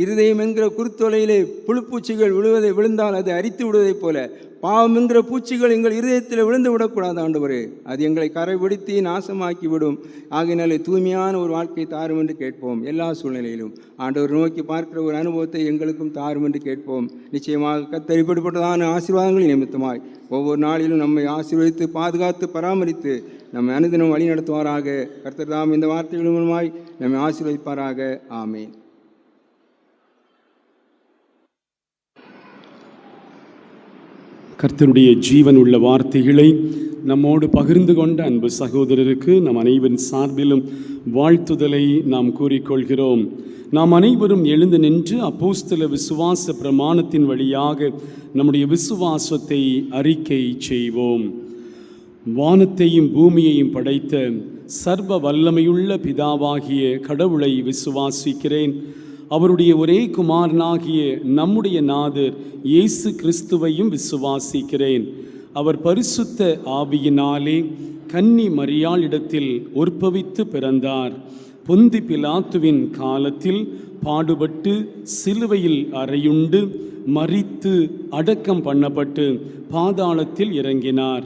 இருதயம் என்கிற குருத்தொலையிலே புழுப்பூச்சிகள் விழுந்தால் அது அரித்து விடுவதைப் போல பாவம் என்கிற பூச்சிகள் எங்கள் இருதயத்தில் விழுந்து விடக்கூடாது. ஆண்டவரே, அது எங்களை கரைபிடித்து நாசமாக்கி விடும். ஆகையினாலே தூய்மையான ஒரு வாழ்க்கை தாரும் என்று கேட்போம். எல்லா சூழ்நிலையிலும் ஆண்டவர் நோக்கி பார்க்கிற ஒரு அனுபவத்தை எங்களுக்கும் தாரும் என்று கேட்போம். நிச்சயமாக கர்த்தர் இப்படிப்பட்டதான ஆசீர்வாதங்களின் நிமித்தமாய் ஒவ்வொரு நாளிலும் நம்மை ஆசீர்வதித்து பாதுகாத்து பராமரித்து நம்மை அனுதினம் வழி நடத்துவாராக. கர்த்தர் தாம் இந்த வார்த்தைகள் மூலமாய் நம்மை ஆசீர்வதிப்பாராக. ஆமேன். கர்த்தருடைய ஜீவன் உள்ள வார்த்தைகளை நம்மோடு பகிர்ந்து கொண்ட அன்பு சகோதரருக்கு நம் அனைவரின் சார்பிலும் வாழ்த்துதலை நாம் கூறிக்கொள்கிறோம். நாம் அனைவரும் எழுந்து நின்று அப்போஸ்தல விசுவாச பிரமாணத்தின் வழியாக நம்முடைய விசுவாசத்தை அறிக்கை செய்வோம். வானத்தையும் பூமியையும் படைத்த சர்வ வல்லமையுள்ள பிதாவாகிய கடவுளை விசுவாசிக்கிறேன். அவருடைய ஒரே குமாரனாகிய நம்முடைய நாதர் இயேசு கிறிஸ்துவையும் விசுவாசிக்கிறேன். அவர் பரிசுத்த ஆவியினாலே கன்னி மரியாளிடத்தில் உற்பவித்து பிறந்தார். பொந்தி பிலாத்துவின் காலத்தில் பாடுபட்டு சிலுவையில் அறையுண்டு மரித்து அடக்கம் பண்ணப்பட்டு பாதாளத்தில் இறங்கினார்.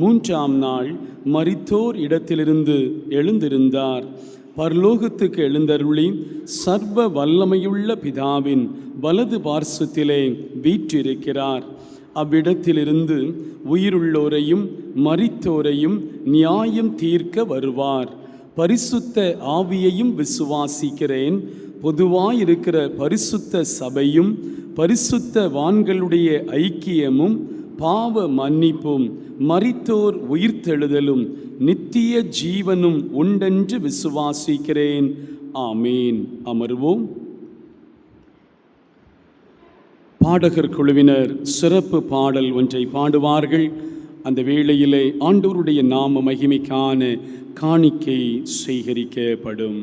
3ஆம் நாள் மரித்தோர் இடத்திலிருந்து எழுந்திருந்தார். பரலோகத்துக்கு எழுந்தருளி சர்வ வல்லமையுள்ள பிதாவின் வலது பார்சத்திலே வீற்றிருக்கிறார். அவ்விடத்திலிருந்து உயிருள்ளோரையும் மரித்தோரையும் நியாயம் தீர்க்க வருவார். பரிசுத்த ஆவியையும் விசுவாசிக்கிறேன். பொதுவாயிருக்கிற பரிசுத்த சபையும் பரிசுத்த வான்களுடைய ஐக்கியமும் பாவ மன்னிப்பும் மரித்தோர் உயிர்த்தெழுதலும் நித்திய ஜீவனும் உண்டென்று விசுவாசிக்கிறேன். ஆமீன். அமர்வோம். பாடகர் குழுவினர் சிறப்பு பாடல் ஒன்றை பாடுவார்கள். அந்த வேளையிலே ஆண்டவருடைய நாம மகிமைக்கான காணிக்கை சேகரிக்கப்படும்.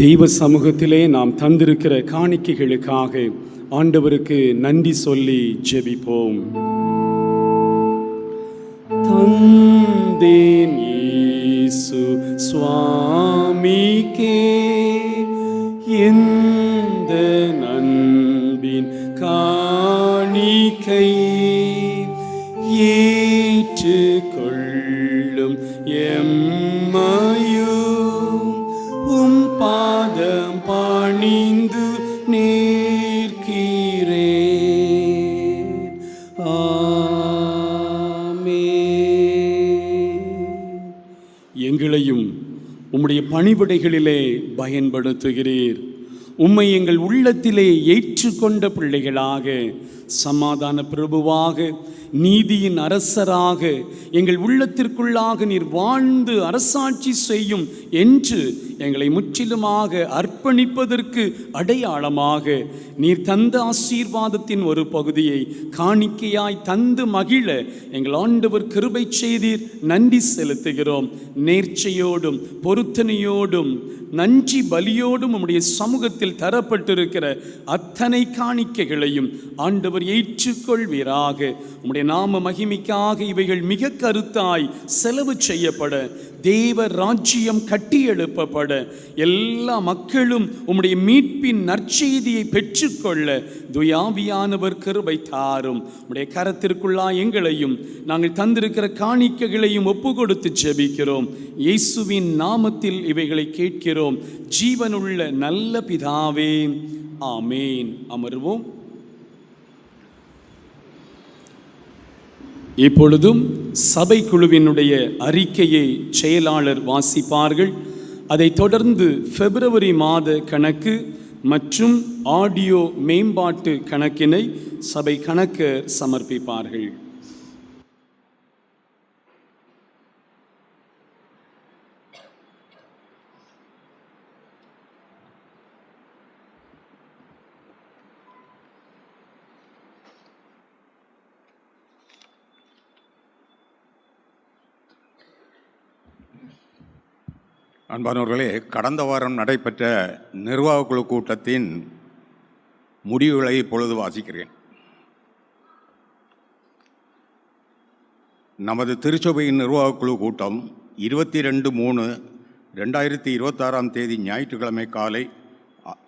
தெய்வ சமூகத்திலே நாம் தந்திருக்கிற காணிக்கைகளுக்காக ஆண்டவருக்கு நன்றி சொல்லி ஜெபிப்போம். தந்தேன் இயேசு சுவாமிக்கே இந்த நன்பின் காணிக்கை ஏற்றுக்கொள்ளும் எம்மையும் உம் பாதம் பணிந்து நிற்கிறேன். ஆமென். எங்களையும் உம்முடைய பணிவிடைகளிலே பயன்படுத்துகிறீர். உம்மை எங்கள் உள்ளத்திலே ஏற்றுக்கொண்ட பிள்ளைகளாக, சமாதான பிரபுவாக, நீதியின் அரசராக எங்கள் உள்ளத்திற்குள்ளாக நீர் வாழ்ந்து அரசாட்சி செய்யும் என்று எங்களை முற்றிலுமாக அர்ப்பணிப்பதற்கு அடையாளமாக நீர் தந்த ஆசீர்வாதத்தின் ஒரு பகுதியை காணிக்கையாய் தந்து மகிழ எங்கள் ஆண்டவர் கிருபை செய்தீர். நன்றி செலுத்துகிறோம். நேர்ச்சையோடும் பொருத்தனையோடும் நன்றி பலியோடும் உம்முடைய சமூகத்தில் தரப்பட்டிருக்கிற அத்தனை காணிக்கைகளையும் ஆண்டவர் ஏற்றுக்கொள்வீராக. உம்முடைய நாம மகிமைக்காக இவைகள் மிக கருத்தாய் செலவு செய்யப்பட, தேவ ராஜ்யம் கட்டியெழுப்பப்பட, எல்லா மக்களும் உம்முடைய மீட்பின் நற்செய்தியை பெற்றுக்கொள்ள துயாவியானவர் கிருபை தாரும். உம்முடைய கரத்திற்குள்ளா எங்களையும் நாங்கள் தந்திருக்கிற காணிக்கைகளையும் ஒப்பு கொடுத்து ஜெபிக்கிறோம். இயேசுவின் நாமத்தில் இவைகளை கேட்கிறோம் ஜீவனுள்ள நல்ல பிதாவே, ஆமேன். அமர்வோம். இப்பொழுதும் சபை குழுவினுடைய அறிக்கையை செயலாளர் வாசிப்பார்கள். அதைத் தொடர்ந்து பிப்ரவரி மாத கணக்கு மற்றும் ஆடியோ மேம்பாட்டு கணக்கினை சபை கணக்கர் சமர்ப்பிப்பார்கள். அன்பானவர்களே, கடந்த வாரம் நடைபெற்ற நிர்வாக குழு கூட்டத்தின் முடிவுகளை இப்பொழுது வாசிக்கிறேன். நமது திருச்சபையின் நிர்வாக குழு கூட்டம் 22/3/2026 ஞாயிற்றுக்கிழமை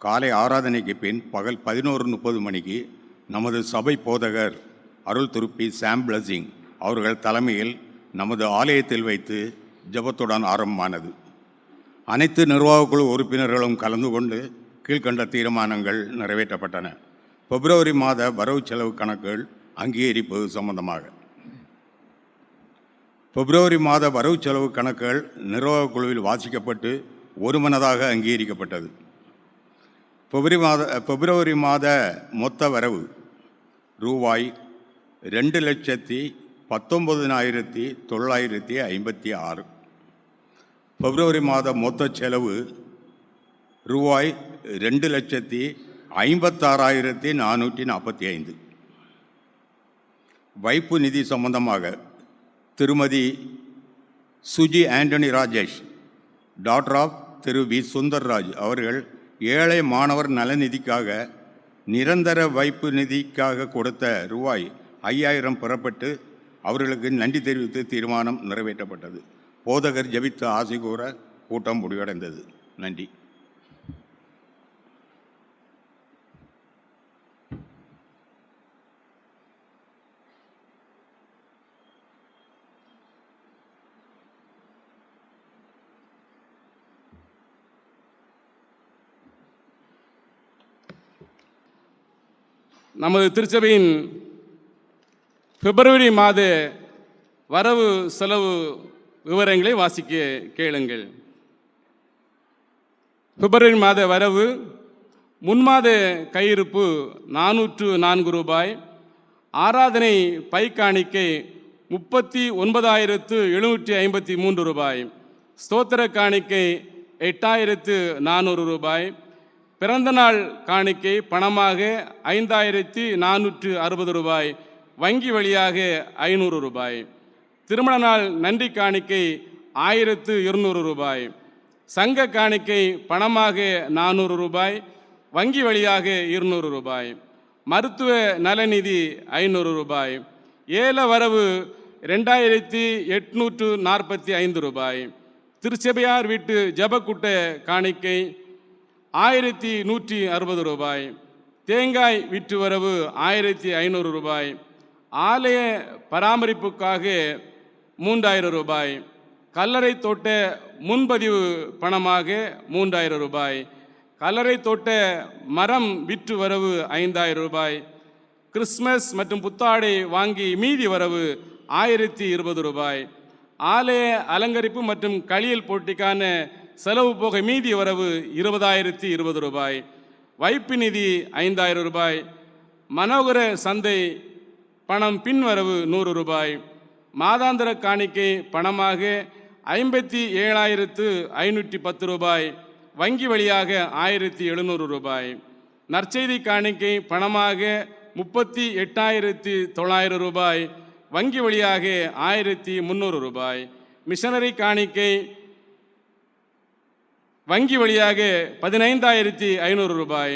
காலை ஆராதனைக்கு பின் பகல் 11:30 மணிக்கு நமது சபை போதகர் அருள் துருப்பி சாம் பிளஸிங் அவர்கள் தலைமையில் நமது ஆலயத்தில் வைத்து ஜெபத்துடன் ஆரம்பமானது. அனைத்து நிர்வாக குழு உறுப்பினர்களும் கலந்து கொண்டு கீழ்கண்ட தீர்மானங்கள் நிறைவேற்றப்பட்டன. பிப்ரவரி மாத வரவு செலவு கணக்குகள் அங்கீகரிப்பது சம்பந்தமாக பிப்ரவரி மாத வரவு செலவு கணக்குகள் நிர்வாக குழுவில் வாசிக்கப்பட்டு ஒருமனதாக அங்கீகரிக்கப்பட்டது. பிப்ரவரி மாத மொத்த வரவு ரூபாய் 2,19,956. பிப்ரவரி மாத மொத்த செலவு ரூபாய் 2,56,445. வைப்பு நிதி சம்பந்தமாக Thirumathi Suji Antony Rajesh, doctor of Thiru V Sundarraj அவர்கள் ஏழை மாணவர் நலநிதிக்காக நிரந்தர வைப்பு நிதிக்காக கொடுத்த ரூபாய் 5,000 பெறப்பட்டு அவர்களுக்கு நன்றி தெரிவித்து தீர்மானம் நிறைவேற்றப்பட்டது. போதகர் ஜெபித்து ஆசி கூற கூட்டம் முடிவடைந்தது. நன்றி. நமது திருச்சபையின் பிப்ரவரி மாத வரவு செலவு விவரங்களை வாசிக்க கேளுங்கள். பிப்ரவரி மாத வரவு முன்மாத கையிருப்பு 404 ரூபாய். ஆராதனை பைக்காணிக்கை 39,753 ரூபாய். ஸ்தோத்திர காணிக்கை 8,400 ரூபாய். பிறந்தநாள் காணிக்கை பணமாக 5,460 ரூபாய், வங்கி வழியாக 500 ரூபாய். திருமண நாள் நன்றி காணிக்கை 1,200 ரூபாய். சங்க காணிக்கை பணமாக 400 ரூபாய், வங்கி வழியாக 200 ரூபாய். மருத்துவ நலநிதி 500 ரூபாய். ஏல வரவு 2845 ரூபாய். திருச்சபையார் வீட்டு ஜபக்கூட்ட காணிக்கை 1160 ரூபாய். தேங்காய் விற்று வரவு 1500 ரூபாய். ஆலய பராமரிப்புக்காக 3000 ரூபாய். கல்லறை தோட்ட முன்பதிவு பணமாக 3000 ரூபாய். கல்லறை தோட்ட மரம் விற்று வரவு 5000 ரூபாய். கிறிஸ்மஸ் மற்றும் புத்தாடை வாங்கி மீதி வரவு 1020 ரூபாய். ஆலய அலங்கரிப்பு மற்றும் களியல் போட்டிக்கான செலவு போக மீதி வரவு 20020 ரூபாய். வைப்பு நிதி 5000 ரூபாய். மனோகர சந்தை பணம் பின்வரவு 100 ரூபாய். மாதாந்திர காணிக்கை பணமாக 57,510 ரூபாய். வங்கி வழியாக 1700 ரூபாய். நற்செய்தி காணிக்கை பணமாக 38,900 ரூபாய். வங்கி வழியாக 1300 ரூபாய். மிஷனரி காணிக்கை வங்கி வழியாக 15,500 ரூபாய்.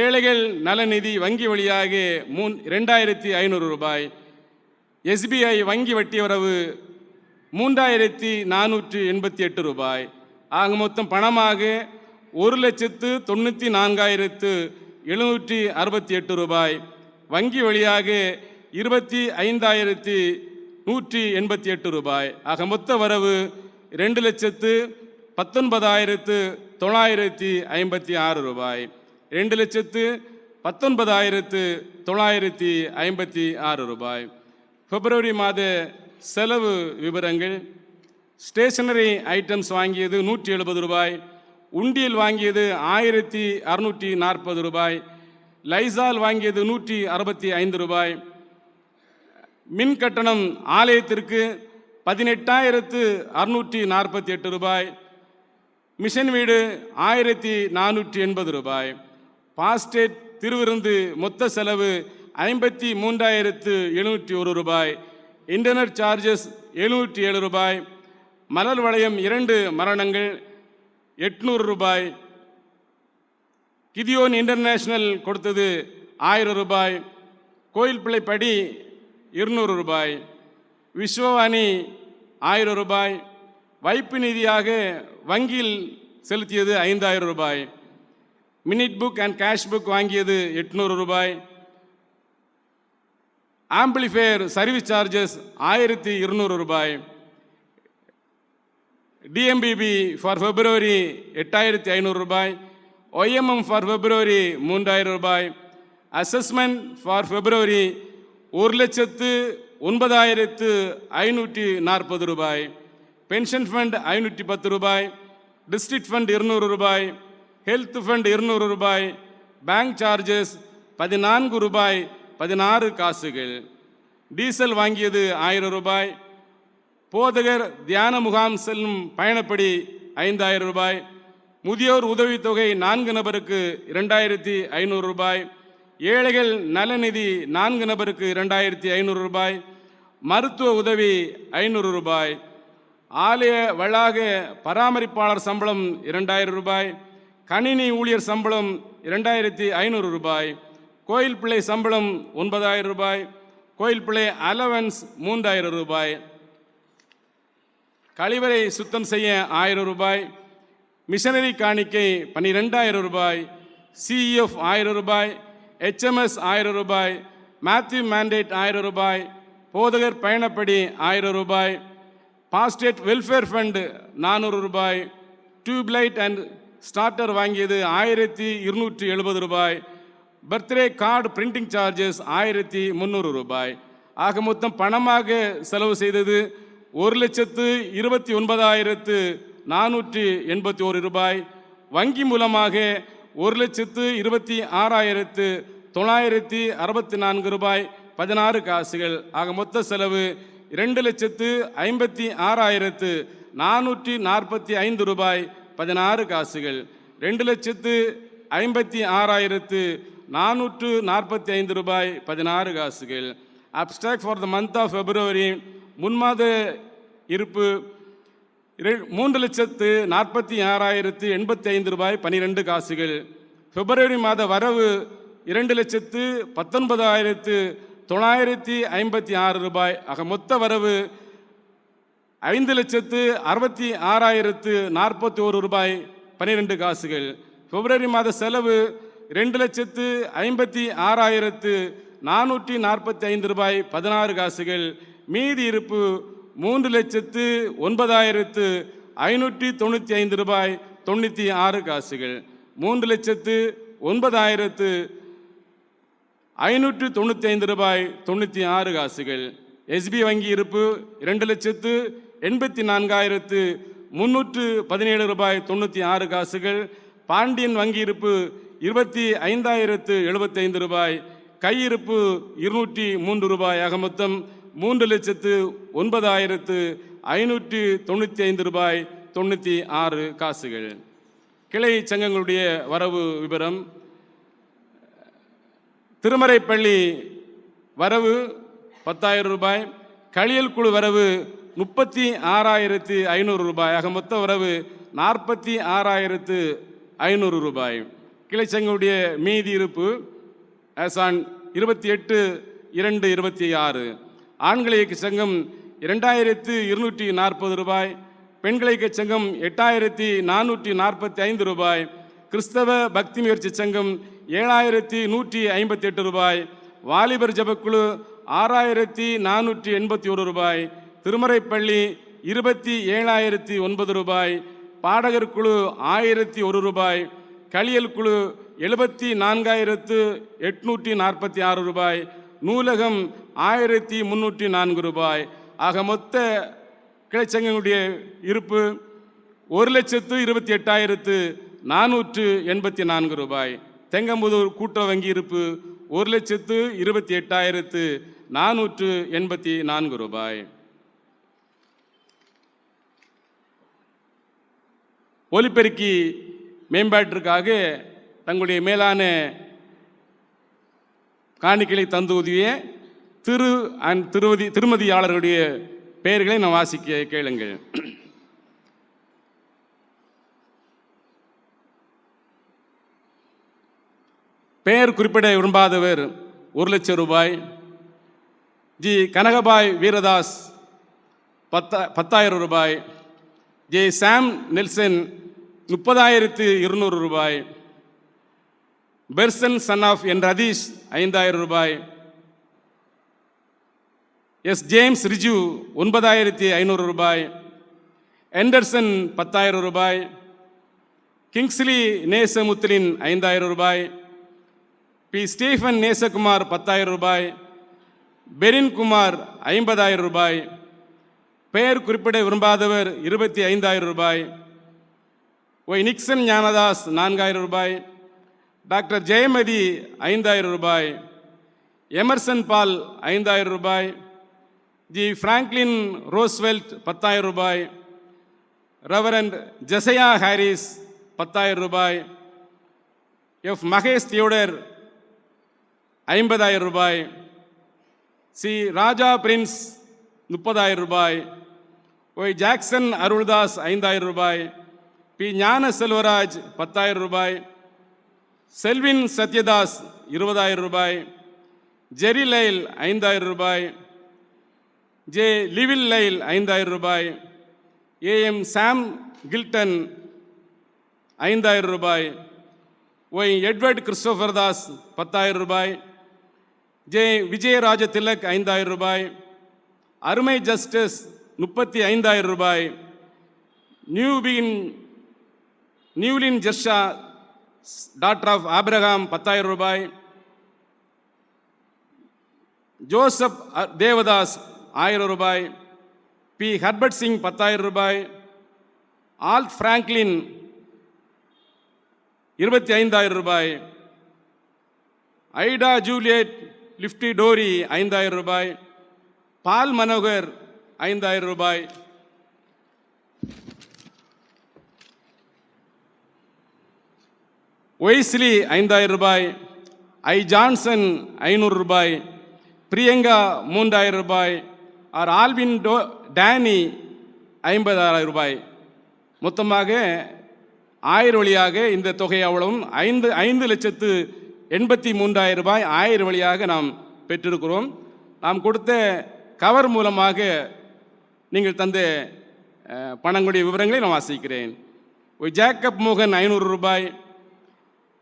ஏழைகள் நலநிதி வங்கி வழியாக 2,500 ரூபாய். SBI வங்கி வட்டி வரவு 3,488 ரூபாய். ஆக மொத்தம் பணமாக 1,94,768 ரூபாய். வங்கி வழியாக 25,188 ரூபாய். ஆக மொத்த வரவு 2,19,956 ரூபாய். 2,19,956 ரூபாய். பிப்ரவரி மாத செலவு விவரங்கள்: ஸ்டேஷனரி ஐட்டம்ஸ் வாங்கியது 170 ரூபாய். உண்டியல் வாங்கியது 1640 ரூபாய். லைசால் வாங்கியது 165 ரூபாய். மின் கட்டணம் ஆலயத்திற்கு 18,648 ரூபாய். மிஷன் வீடு 1480 ரூபாய். பாஸ்டேட் திருவிருந்து மொத்த செலவு 53,701 ரூபாய். இன்டர்நெட் சார்ஜஸ் 707 ரூபாய். மலர் வளையம் 2 மரணங்கள் 800 ரூபாய். கிதியோன் இன்டர்நேஷனல் கொடுத்தது 1000 ரூபாய். கோயில் பிள்ளை படி 200 ரூபாய். விஸ்வவாணி 1000 ரூபாய். வைப்பு நிதியாக வங்கியில் செலுத்தியது 5000 ரூபாய். Minute book and cash book வாங்கியது 800 ரூபாய். ஆம்பிளிஃபையர் சர்வீஸ் சார்ஜஸ் 1200 ரூபாய். டிஎம்பிபி ஃபார் பிப்ரவரி 8500 ரூபாய். OMM ஃபார் பிப்ரவரி 3000 ரூபாய். அசஸ்மெண்ட் ஃபார் பிப்ரவரி 1,09,540 ரூபாய். பென்ஷன் ஃபண்ட் 510 ரூபாய். டிஸ்ட்ரிக்ட் ஃபண்ட் 200 ரூபாய். ஹெல்த் ஃபண்ட் 200 ரூபாய். பேங்க் சார்ஜஸ் 14 ரூபாய் 16 காசுகள். டீசல் வாங்கியது 1000 ரூபாய். போதகர் தியான முகாம் செல்லும் பயணப்படி 5000 ரூபாய். முதியோர் உதவித்தொகை 4 நபருக்கு 2,500 ரூபாய். ஏழைகள் நலநிதி 4 நபருக்கு 2,500 ரூபாய். மருத்துவ உதவி 500 ரூபாய். ஆலய வளாக பராமரிப்பாளர் சம்பளம் 2000 ரூபாய். கணினி ஊழியர் சம்பளம் 2,500 ரூபாய். கோயில் பிள்ளை சம்பளம் 9,000 ரூபாய். கோயில் பிள்ளை அலவன்ஸ் 3,000 ரூபாய். கழிவறை சுத்தம் செய்ய 1000 ரூபாய். மிஷனரி காணிக்கை 12,000 ரூபாய். CEF 1000 ரூபாய். HMS 1000 ரூபாய். மேத்யூ மேண்டேட் 1000 ரூபாய். போதகர் பயணப்படி 1000 ரூபாய். பாஸ்டேட் வெல்ஃபேர் ஃபண்ட் 400 ரூபாய். டியூப்லைட் அண்ட் ஸ்டார்டர் வாங்கியது 1270 ரூபாய். பர்த்டே கார்டு பிரிண்டிங் சார்ஜஸ் 1300 ரூபாய். ஆக மொத்தம் பணமாக செலவு செய்தது 1,29,481 ரூபாய். வங்கி மூலமாக 1,26,964 ரூபாய் 16 காசுகள். ஆக மொத்த செலவு 2,56,445 ரூபாய் 16 காசுகள். 2,56,445 ரூபாய் 16 காசுகள். Abstract for the month of February. முன்மாத இருப்பு 3,46,085 ரூபாய் 12 காசுகள். பிப்ரவரி மாத வரவு 2,19,956 ரூபாய். ஆக மொத்த வரவு 5,66,041 ரூபாய் 12 காசுகள். பிப்ரவரி மாத செலவு 2,56,445 ரூபாய் 16 காசுகள். மீதி இருப்பு 3,09,595 ரூபாய் 96 காசுகள். 3,09,595 ரூபாய் 96 காசுகள். எஸ்பி வங்கி இருப்பு 2,84,317 ரூபாய் 96 காசுகள். பாண்டியன் வங்கி இருப்பு 25,075 ரூபாய். கையிருப்பு 203 ரூபாய். ஆக மொத்தம் 3,09,595 ரூபாய் 96 காசுகள். கிளை சங்கங்களுடைய வரவு விவரம்: திருமறைப்பள்ளி வரவு 10,000 ரூபாய். களியல் குழு வரவு 36,500 ரூபாய். ஆக மொத்த வரவு 46,500 ரூபாய். கிளை சங்கங்களுடைய மீதி இருப்பு ஆசான் 28/2/26. ஆண்கள் இயக்க சங்கம் 2,240 ரூபாய். பெண்கள் இயக்க சங்கம் 8,445 ரூபாய். கிறிஸ்தவ பக்தி முயற்சி சங்கம் 7,158 ரூபாய். வாலிபர் ஜபக்குழு 6,481 ரூபாய். திருமறைப்பள்ளி 27,009 ரூபாய். பாடகர் குழு 1,001 ரூபாய். களியல் குழு 74,846 ரூபாய். நூலகம் 1,304 ரூபாய். ஆக மொத்த கிளைச்சங்கங்களுடைய இருப்பு 1,28,484 ரூபாய். தெங்கம்புதூர் கூட்டுறவு வங்கி இருப்பு 1,28,484 ரூபாய். ஒலிபெருக்கி மேம்பாட்டிற்காக தங்களுடைய மேலான காணிக்கைகளை தந்து உதவிய திருமதியாளர்களுடைய பெயர்களை நான் வாசிக்க கேளுங்கள். பெயர் குறிப்பிட விரும்பாதவர் 1,00,000 ரூபாய். ஜி கனகபாய் வீரதாஸ் 10,000 ரூபாய். ஜே சாம் நெல்சன் 30,200 ரூபாய். Person son of n Ratheesh 5,000 ரூபாய். எஸ் ஜேம்ஸ் ரிஜு 9,500 ரூபாய். எண்டர்சன் 10,000 ரூபாய். கிங்ஸ்லி நேசமுத்திலின் 5,000 ரூபாய். பி ஸ்டீஃபன் நேசகுமார் 10,000 ரூபாய். பெரின் குமார் 50,000 ரூபாய். பெயர் குறிப்பிட விரும்பாதவர் 25,000 ரூபாய். ஒய் நிக்சன் ஞானதாஸ் 4,000 ரூபாய். டாக்டர் ஜெயமதி 5,000 ரூபாய். எமர்சன் பால் 5,000 ரூபாய். ஜி ஃப்ராங்க்லின் ரோஸ்வெல்ட் 10,000 ரூபாய். ரெவரண்ட் ஜெசையா ஹாரிஸ் 10,000 ரூபாய். எஃப் மகேஷ் தியோடர் 50,000 ரூபாய். சி ராஜா பிரின்ஸ் 30,000 ரூபாய். ஒய் ஜாக்சன் அருள்தாஸ் 5,000 ரூபாய். பி ஞான செல்வராஜ் 10,000 ரூபாய். செல்வின் சத்யதாஸ் 20,000 ரூபாய். ஜெரி லைல் 5,000 ரூபாய். ஜே லிவில் லைல் 5,000 ரூபாய். ஏஎம் சாம் கில்டன் 5,000 ரூபாய். ஒய் எட்வர்ட் கிறிஸ்டோபர் தாஸ் 10,000 ரூபாய். ஜே விஜயராஜ திலக் 5,000 ரூபாய். அருமை ஜஸ்டிஸ் 35,000 ரூபாய். நியூலின் ஜெர்ஷா டாக்டர் ஆஃப் ஆப்ரஹாம் 10,000 ரூபாய். ஜோசப் தேவதாஸ் 1,000 ரூபாய். பி ஹர்பர்ட் சிங் 10,000 ரூபாய். ஆல் பிராங்க்லின் 25,000 ரூபாய். ஐடா ஜூலியட் லிஃப்டி டோரி 5,000 ரூபாய். பால் மனோகர் 5,000 ரூபாய். ஒய்ஸ்லி 5,000 ரூபாய். ஐ ஜான்சன் 500 ரூபாய். பிரியங்கா 3,000 ரூபாய். ஆர் ஆல்வின் டேனி 50,000 ரூபாய். மொத்தமாக 1000 வழியாக இந்த தொகை அவ்வளவும் 5,83,000 ரூபாய் 1000 வழியாக நாம் பெற்றிருக்கிறோம். நாம் கொடுத்த கவர் மூலமாக நீங்கள் தந்த பணங்களுடைய விவரங்களை நான் வாசிக்கிறேன். ஜேக்கப் மோகன் 500 ரூபாய்,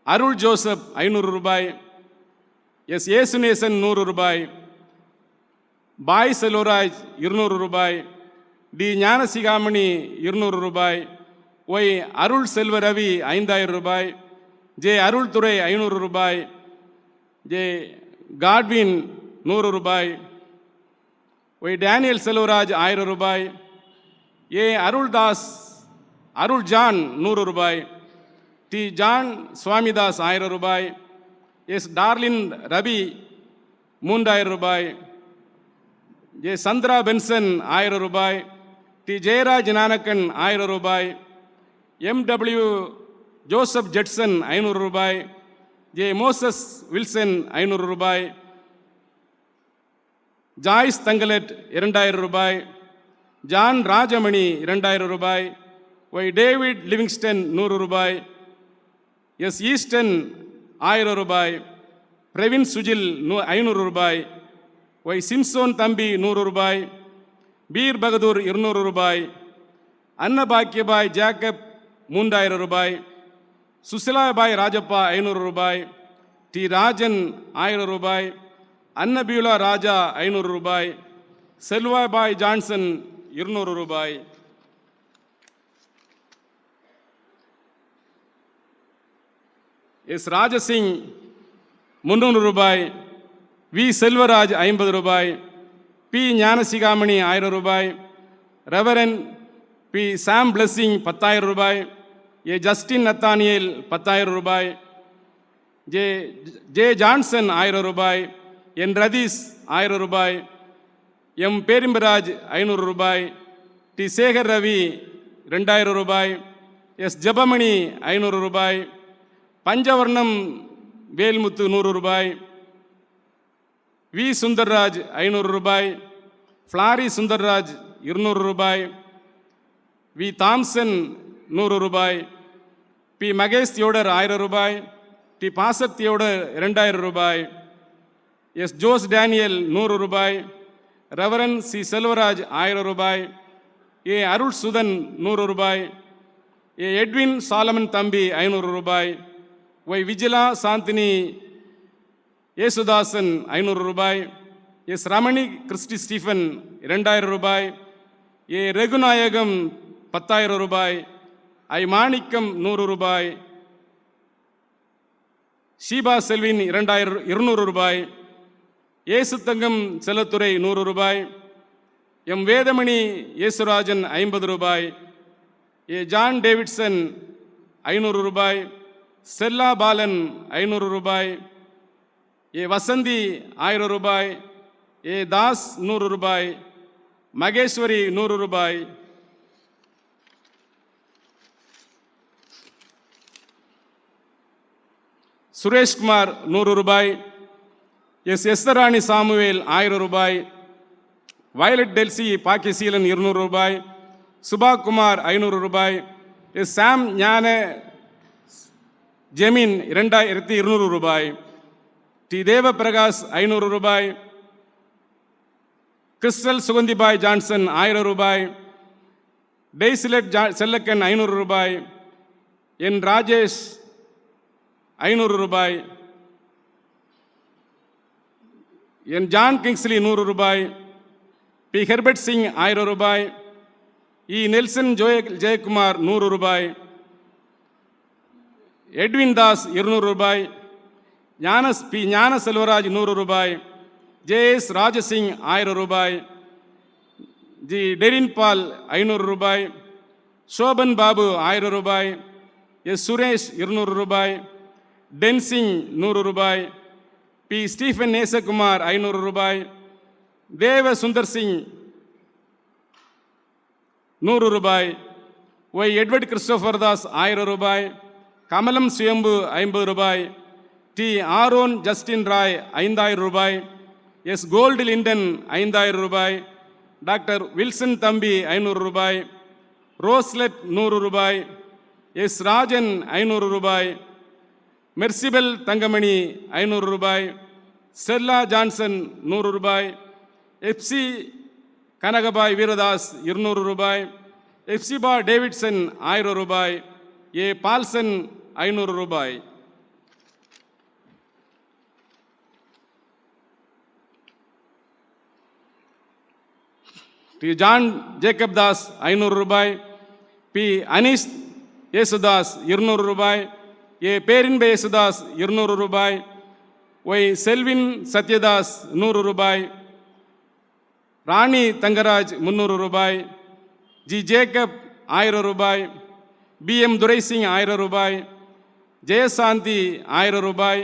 அருள் ஜோசப் 500 ரூபாய், எஸ் ஏசுநேசன் 100 ரூபாய், பாய் செல்வராஜ் 200 ரூபாய், டி ஞானசிகாமணி 200 ரூபாய், ஒய் அருள் செல்வ ரவி 5000 ரூபாய், ஜே அருள் துறை 500 ரூபாய், ஜே காட்வின் 100 ரூபாய், ஒய் டேனியல் செல்வராஜ் 1000 ரூபாய், ஏ அருள் ஜான் 100 ரூபாய், டி ஜான் சுவாமிதாஸ் 1000 ரூபாய், எஸ் டார்லின் ரவி 3000 ரூபாய், ஜே சந்திரா பென்சன் 1000 ரூபாய், டி ஜெயராஜ் நானக்கன் 1000 ரூபாய், எம்டபிள்யூ ஜோசப் ஜெட்சன் 500 ரூபாய், ஜே மோசஸ் வில்சன் 500 ரூபாய், ஜாய்ஸ் தங்கலட் 2000 ரூபாய், ஜான் ராஜமணி 2000 ரூபாய், ஒய் டேவிட் லிவிங்ஸ்டன் 100 ரூபாய், எஸ் ஈஸ்டன் 1000 ரூபாய், பிரவீன் சுஜில் 500 ரூபாய், ஒய் சிம்சோன் தம்பி 100 ரூபாய், பீர் பகதூர் 200 ரூபாய், அன்னபாக்கியபாய் ஜேக்கப் 3000 ரூபாய், சுசிலாபாய் ராஜப்பா 500 ரூபாய், டி ராஜன் 1000 ரூபாய், அன்னபியுலா ராஜா 500 ரூபாய், செல்வாபாய் ஜான்சன் 200 ரூபாய், எஸ் ராஜசிங் 300 ரூபாய், வி செல்வராஜ் 50 ரூபாய், பி ஞானசிகாமணி 1000 ரூபாய், ரெவரன் பி சாம் பிளெஸிங் 10,000 ரூபாய், ஏ ஜஸ்டின் நத்தானியல் 10,000 ரூபாய், ஜே ஜான்சன் 1000 ரூபாய், என் ரதீஸ் 1000 ரூபாய், எம் பேரிம்பராஜ் 500 ரூபாய், டி சேகர் ரவி 2000 ரூபாய், எஸ் ஜெபமணி 500 ரூபாய், பஞ்சவர்ணம் வேல்முத்து 100 ரூபாய், வி சுந்தர்ராஜ் 500 ரூபாய், ஃப்ளாரி சுந்தர்ராஜ் 200 ரூபாய், வி தாம்சன் 100 ரூபாய், பி மகேஷ் தியோடர் 1000 ரூபாய், டி பாசத் தியோடர் 2000 ரூபாய், எஸ் ஜோஸ் டேனியல் 100 ரூபாய், ரெவரன் சி செல்வராஜ் 1000 ரூபாய், ஏ அருள் சுதன் 100 ரூபாய், ஏ எட்வின் சாலமன் தம்பி 500 ரூபாய், ஒய் விஜிலா சாந்தினி ஏசுதாசன் 500 ரூபாய், எஸ் ரமணி கிறிஸ்டி ஸ்டீஃபன் 2000 ரூபாய், ஏ ரகுநாயகம் 10,000 ரூபாய், ஐ மாணிக்கம் 100 ரூபாய், ஷீபா செல்வின் 200 ரூபாய், ஏசு தங்கம் செல்லத்துறை 100 ரூபாய், எம் வேதமணி ஏசுராஜன் 50 ரூபாய், ஏ ஜான் டேவிட்சன் 500 ரூபாய், செல்லா பாலன் 500 ரூபாய், ஏ வசந்தி 1000 ரூபாய், ஏ தாஸ் 100 ரூபாய், மகேஸ்வரி 100 ரூபாய், சுரேஷ்குமார் 100 ரூபாய், எஸ் எஸ்தராணி சாமுவேல் 1000 ரூபாய், வயலட் டெல்சி பாக்கியசீலன் 200 ரூபாய், சுபாகுமார் 500 ரூபாய், எஸ் சாம் ஞான ஜெமின் 2200 ரூபாய், டி தேவ பிரகாஷ் 500 ரூபாய், கிறிஸ்டல் சுகந்திபாய் ஜான்சன் 1000 ரூபாய், டெய்சிலட் செல்லக்கன் 500 ரூபாய், என் ராஜேஷ் 500 ரூபாய், என் ஜான் கிங்ஸ்லி 100 ரூபாய், பி ஹெர்பர்ட் சிங் 1000 ரூபாய், இ நெல்சன் ஜெயக்குமார் 100 ரூபாய், எட்வின் தாஸ் 200 ரூபாய், பி ஞான செல்வராஜ் 100 ரூபாய், ஜே.எஸ். ராஜசிங் 1000 ரூபாய், ஜி டெரின் பால் 500 ரூபாய், சோபன் பாபு 1000 ரூபாய், எஸ் சுரேஷ் 200 ரூபாய், டென்சிங் 100 ரூபாய், பி ஸ்டீஃபன் நேசகுமார் 500 ரூபாய், தேவ சுந்தர் சிங் 100 ரூபாய், ஒய் எட்வர்ட் கிறிஸ்டோபர் தாஸ் 1000 ரூபாய், கமலம் சுயம்பு 50 ரூபாய், டி ஆரோன் ஜஸ்டின் ராய் 5000 ரூபாய், எஸ் கோல்டு லிண்டன் 5000 ரூபாய், டாக்டர் வில்சன் தம்பி 500 ரூபாய், ரோஸ்லெட் 100 ரூபாய், எஸ் ராஜன் 500 ரூபாய், மெர்சிபல் தங்கமணி 500 ரூபாய், ஸ்டெல்லா ஜான்சன் 100 ரூபாய், எஃப்சி கனகபாய் வீரதாஸ் 200 ரூபாய், எஃப்சிபா டேவிட்சன் 1000 ரூபாய், ஏ பால்சன் 500 ரூபாய். டி ஜான் ஜேக்கப் தாஸ் 500 ரூபாய், பி அனீஸ் யேசுதாஸ் 200 ரூபாய், ஏ பேரின்ப யேசுதாஸ் 200 ரூபாய், ஒய் செல்வின் சத்யதாஸ் 100 ரூபாய், ராணி தங்கராஜ் 300 ரூபாய், ஜி ஜேக்கப் 1000 ரூபாய், பி எம் துரைசிங் 1000 ரூபாய், ஜெயசாந்தி 1000 ரூபாய்,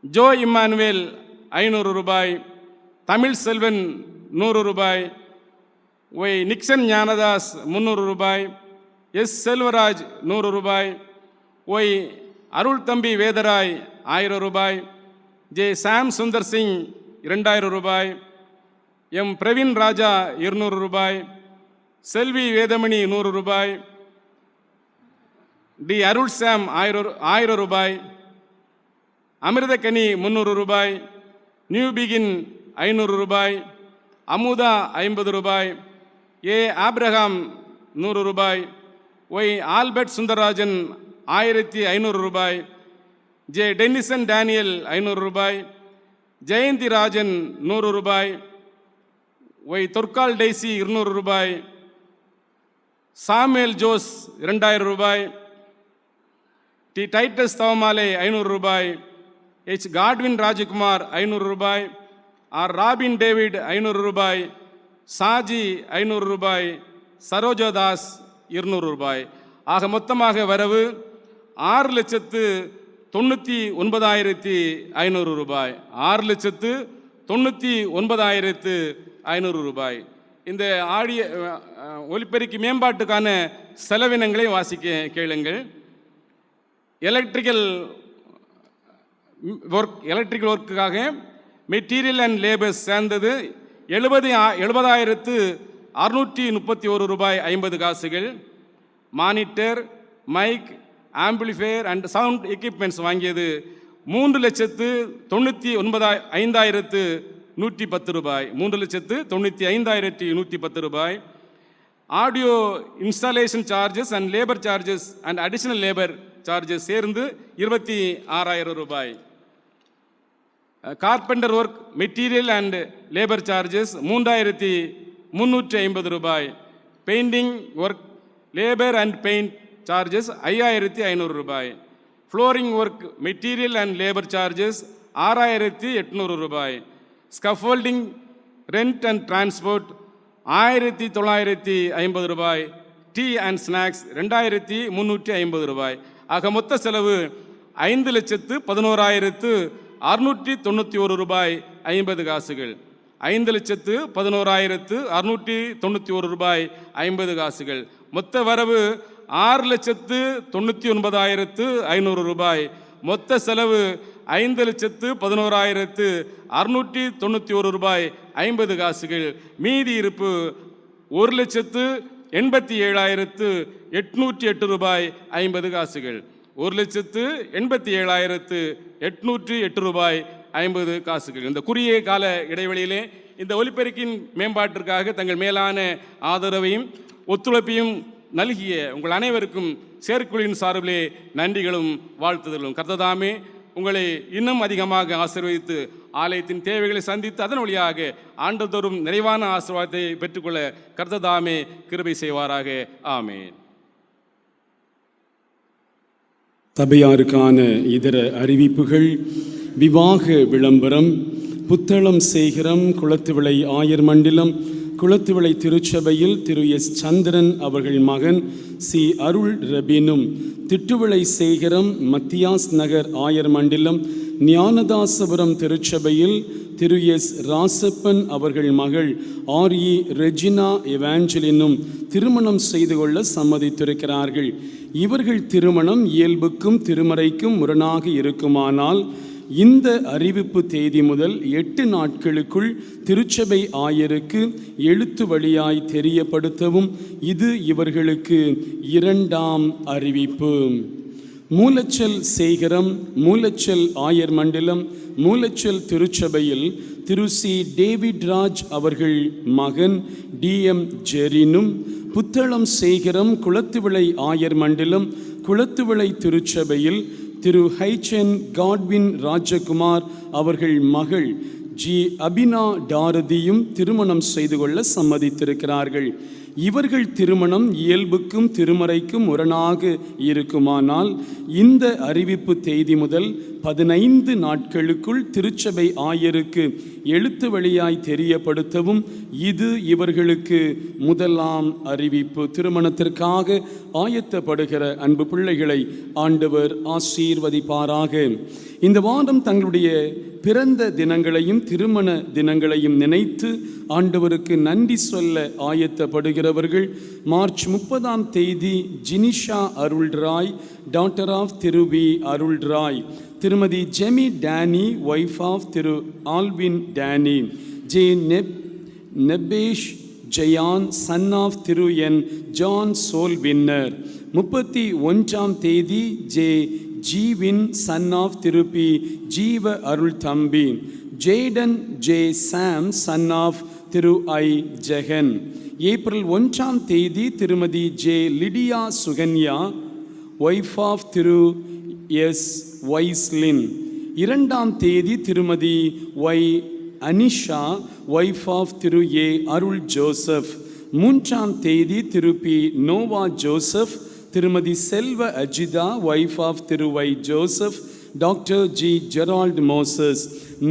ஜோ இம்மானுவேல் 500 ரூபாய், தமிழ் செல்வன் 100 ரூபாய், ஒய் நிக்சன் ஞானதாஸ் 300 ரூபாய், எஸ் செல்வராஜ் 100 ரூபாய், ஒய் அருள் தம்பி வேதராய் 1000 ரூபாய், ஜே சாம் சுந்தர் சிங் 2000 ரூபாய், எம் பிரவீன் ராஜா 200 ரூபாய், செல்வி வேதமணி 100 ரூபாய், டி அருள் சாம் 1000 ரூபாய், அமிர்தகனி 300 ரூபாய், நியூ பிகின் 500 ரூபாய், அமுதா 50 ரூபாய், ஏ ஆப்ரஹாம் 100 ரூபாய், ஒய் ஆல்பர்ட் சுந்தரராஜன் 1500 ரூபாய், ஜே டென்னிசன் டேனியல் 500 ரூபாய், ஜெயந்தி ராஜன் 100 ரூபாய், ஒய் தொர்கால் டெய்சி 200 ரூபாய், சாமுவேல் ஜோஸ் 2000 ரூபாய், டி டைட்டஸ் தவமாலை 500 ரூபாய், எச் காட்வின் ராஜகுமார் 500 ரூபாய், ஆர் ராபின் டேவிட் 500 ரூபாய், சாஜி 500 ரூபாய், சரோஜாதாஸ் 200 ரூபாய். ஆக மொத்தமாக வரவு 6,99,500 ரூபாய். 6,99,500 ரூபாய். இந்த ஆடிய ஒலிபெருக்கி மேம்பாட்டுக்கான செலவினங்களை வாசிக்க கேளுங்கள். எலக்ட்ரிக்கல் ஒர்க்குக்காக மெட்டீரியல் அண்ட் லேபர்ஸ் சேர்ந்தது 70,631 ரூபாய் 50 காசுகள். Monitor, mic, amplifier and sound equipments வாங்கியது 3,95,110 ரூபாய். 3,95,110 ரூபாய். Audio installation charges and labour charges and additional labour charges சேர்ந்து 26,000 ரூபாய். Carpenter work material and labour charges 3,350 ரூபாய். Painting work labour and paint charges 5,500 ரூபாய். Flooring work material and labour charges 6,800 ரூபாய். Scaffolding rent and transport 1,950 ரூபாய். Tea and snacks 2,350 ரூபாய். ஆக மொத்த செலவு 5,11,691 ரூபாய் 50 காசுகள். 5,11,691 ரூபாய் 50 காசுகள். மொத்த வரவு 6,99,500 ரூபாய். மொத்த செலவு 5,11,691 ரூபாய் 50 காசுகள். மீதி இருப்பு 1,87,808 ரூபாய் 50 காசுகள். 1,87,808 ரூபாய் 50 காசுகள். இந்த குறுகிய கால இடைவெளியிலே இந்த ஒலிபெருக்கின் மேம்பாட்டிற்காக தங்கள் மேலான ஆதரவையும் ஒத்துழைப்பையும் நல்கிய உங்கள் அனைவருக்கும் செயற்குழுவின் சார்பிலே நன்றிகளும் வாழ்த்துதலும். கர்த்ததாமே உங்களை இன்னும் அதிகமாக ஆசீர்வதித்து ஆலயத்தின் தேவைகளை சந்தித்து அதன் வழியாக ஆண்டுதோறும் நிறைவான ஆசீர்வாதத்தை பெற்றுக்கொள்ள கர்த்ததாமே கிருபை செய்வாராக. ஆமென். சபையாருக்கான இதர அறிவிப்புகள்: விவாக விளம்பரம், புத்தளம் சேகரம், குளத்துவிளை ஆயர் மண்டலம், குளத்துவிளை திருச்சபையில் திரு எஸ் சந்திரன் அவர்கள் மகன் சி அருள் ரபீனும், திட்டுவிளை சேகரம் மத்தியாஸ் நகர் ஆயர் மண்டலம் ஞானதாசபுரம் திருச்சபையில் திரு எஸ் ராசப்பன் அவர்கள் மகள் ஆர்.இ. ரெஜினா எவாஞ்சலினும் திருமணம் செய்து கொள்ள சம்மதித்திருக்கிறார்கள். இவர்கள் திருமணம் இயல்புக்கும் திருமறைக்கும் முரணாக இருக்குமானால் இந்த அறிவிப்பு தேதி முதல் 8 நாட்களுக்குள் திருச்சபை ஆயருக்கு எழுத்து வழியாய் தெரியப்படுத்தவும். இது இவர்களுக்கு 2ஆம் அறிவிப்பு. மூலச்சல் சேகரம், மூலச்சல் ஆயர் மண்டலம், மூலச்சல் திருச்சபையில் திரு சி டேவிட் ராஜ் அவர்கள் மகன் DM ஜெரினும், புத்தளம் சேகரம் குளத்துவிளை ஆயர் மண்டலம், குளத்துவிளை திருச்சபையில் திரு HN காட்வின் ராஜகுமார் அவர்கள் மகள் G அபினா டாரதியும் திருமணம் செய்து கொள்ள சம்மதித்திருக்கிறார்கள். இவர்கள் திருமணம் இயல்புக்கும் திருமறைக்கும் முரணாக இருக்குமானால் இந்த அறிவிப்பு தேதி முதல் 15 நாட்களுக்குள் திருச்சபை ஆயருக்கு எழுத்து வழியாய் தெரியப்படுத்தவும். இது இவர்களுக்கு 1ஆம் அறிவிப்பு. திருமணத்திற்காக ஆயத்தப்படுகிற அன்பு பிள்ளைகளை ஆண்டவர் ஆசீர்வதிப்பாராக. இந்த வாரம் தங்களுடைய பிறந்த தினங்களையும் திருமண தினங்களையும் நினைத்து ஆண்டவருக்கு நன்றி சொல்ல ஆயத்தப்படுகிறவர்கள் மார்ச் 30ஆம் தேதி Jinisha Arulraj, daughter of Thiru V Arulraj, Thirumathi Jemi Danny, wife of Thiru Alvin Danny, J Nebesh Jeyan, son of Thiru N John Soul Winner. 31ஆம் தேதி ஜே ஜீவின், சன் ஆஃப் திருப்பி Jeeva Arul Thambi, Jayden J Sam, son of Thiru I Jegan. April 1ஆம் தேதி Thirumathi J Lydia Sukanya, wife of Thiru S Vaislin. 2ஆம் தேதி Thirumathi Y Anisha, wife of Thiru A Arul Joseph. 3ஆம் தேதி திருப்பி Noah Joseph, Thirumathi Selva Ajitha, wife of Thiru Y Joseph, doctor G Gerald Moses.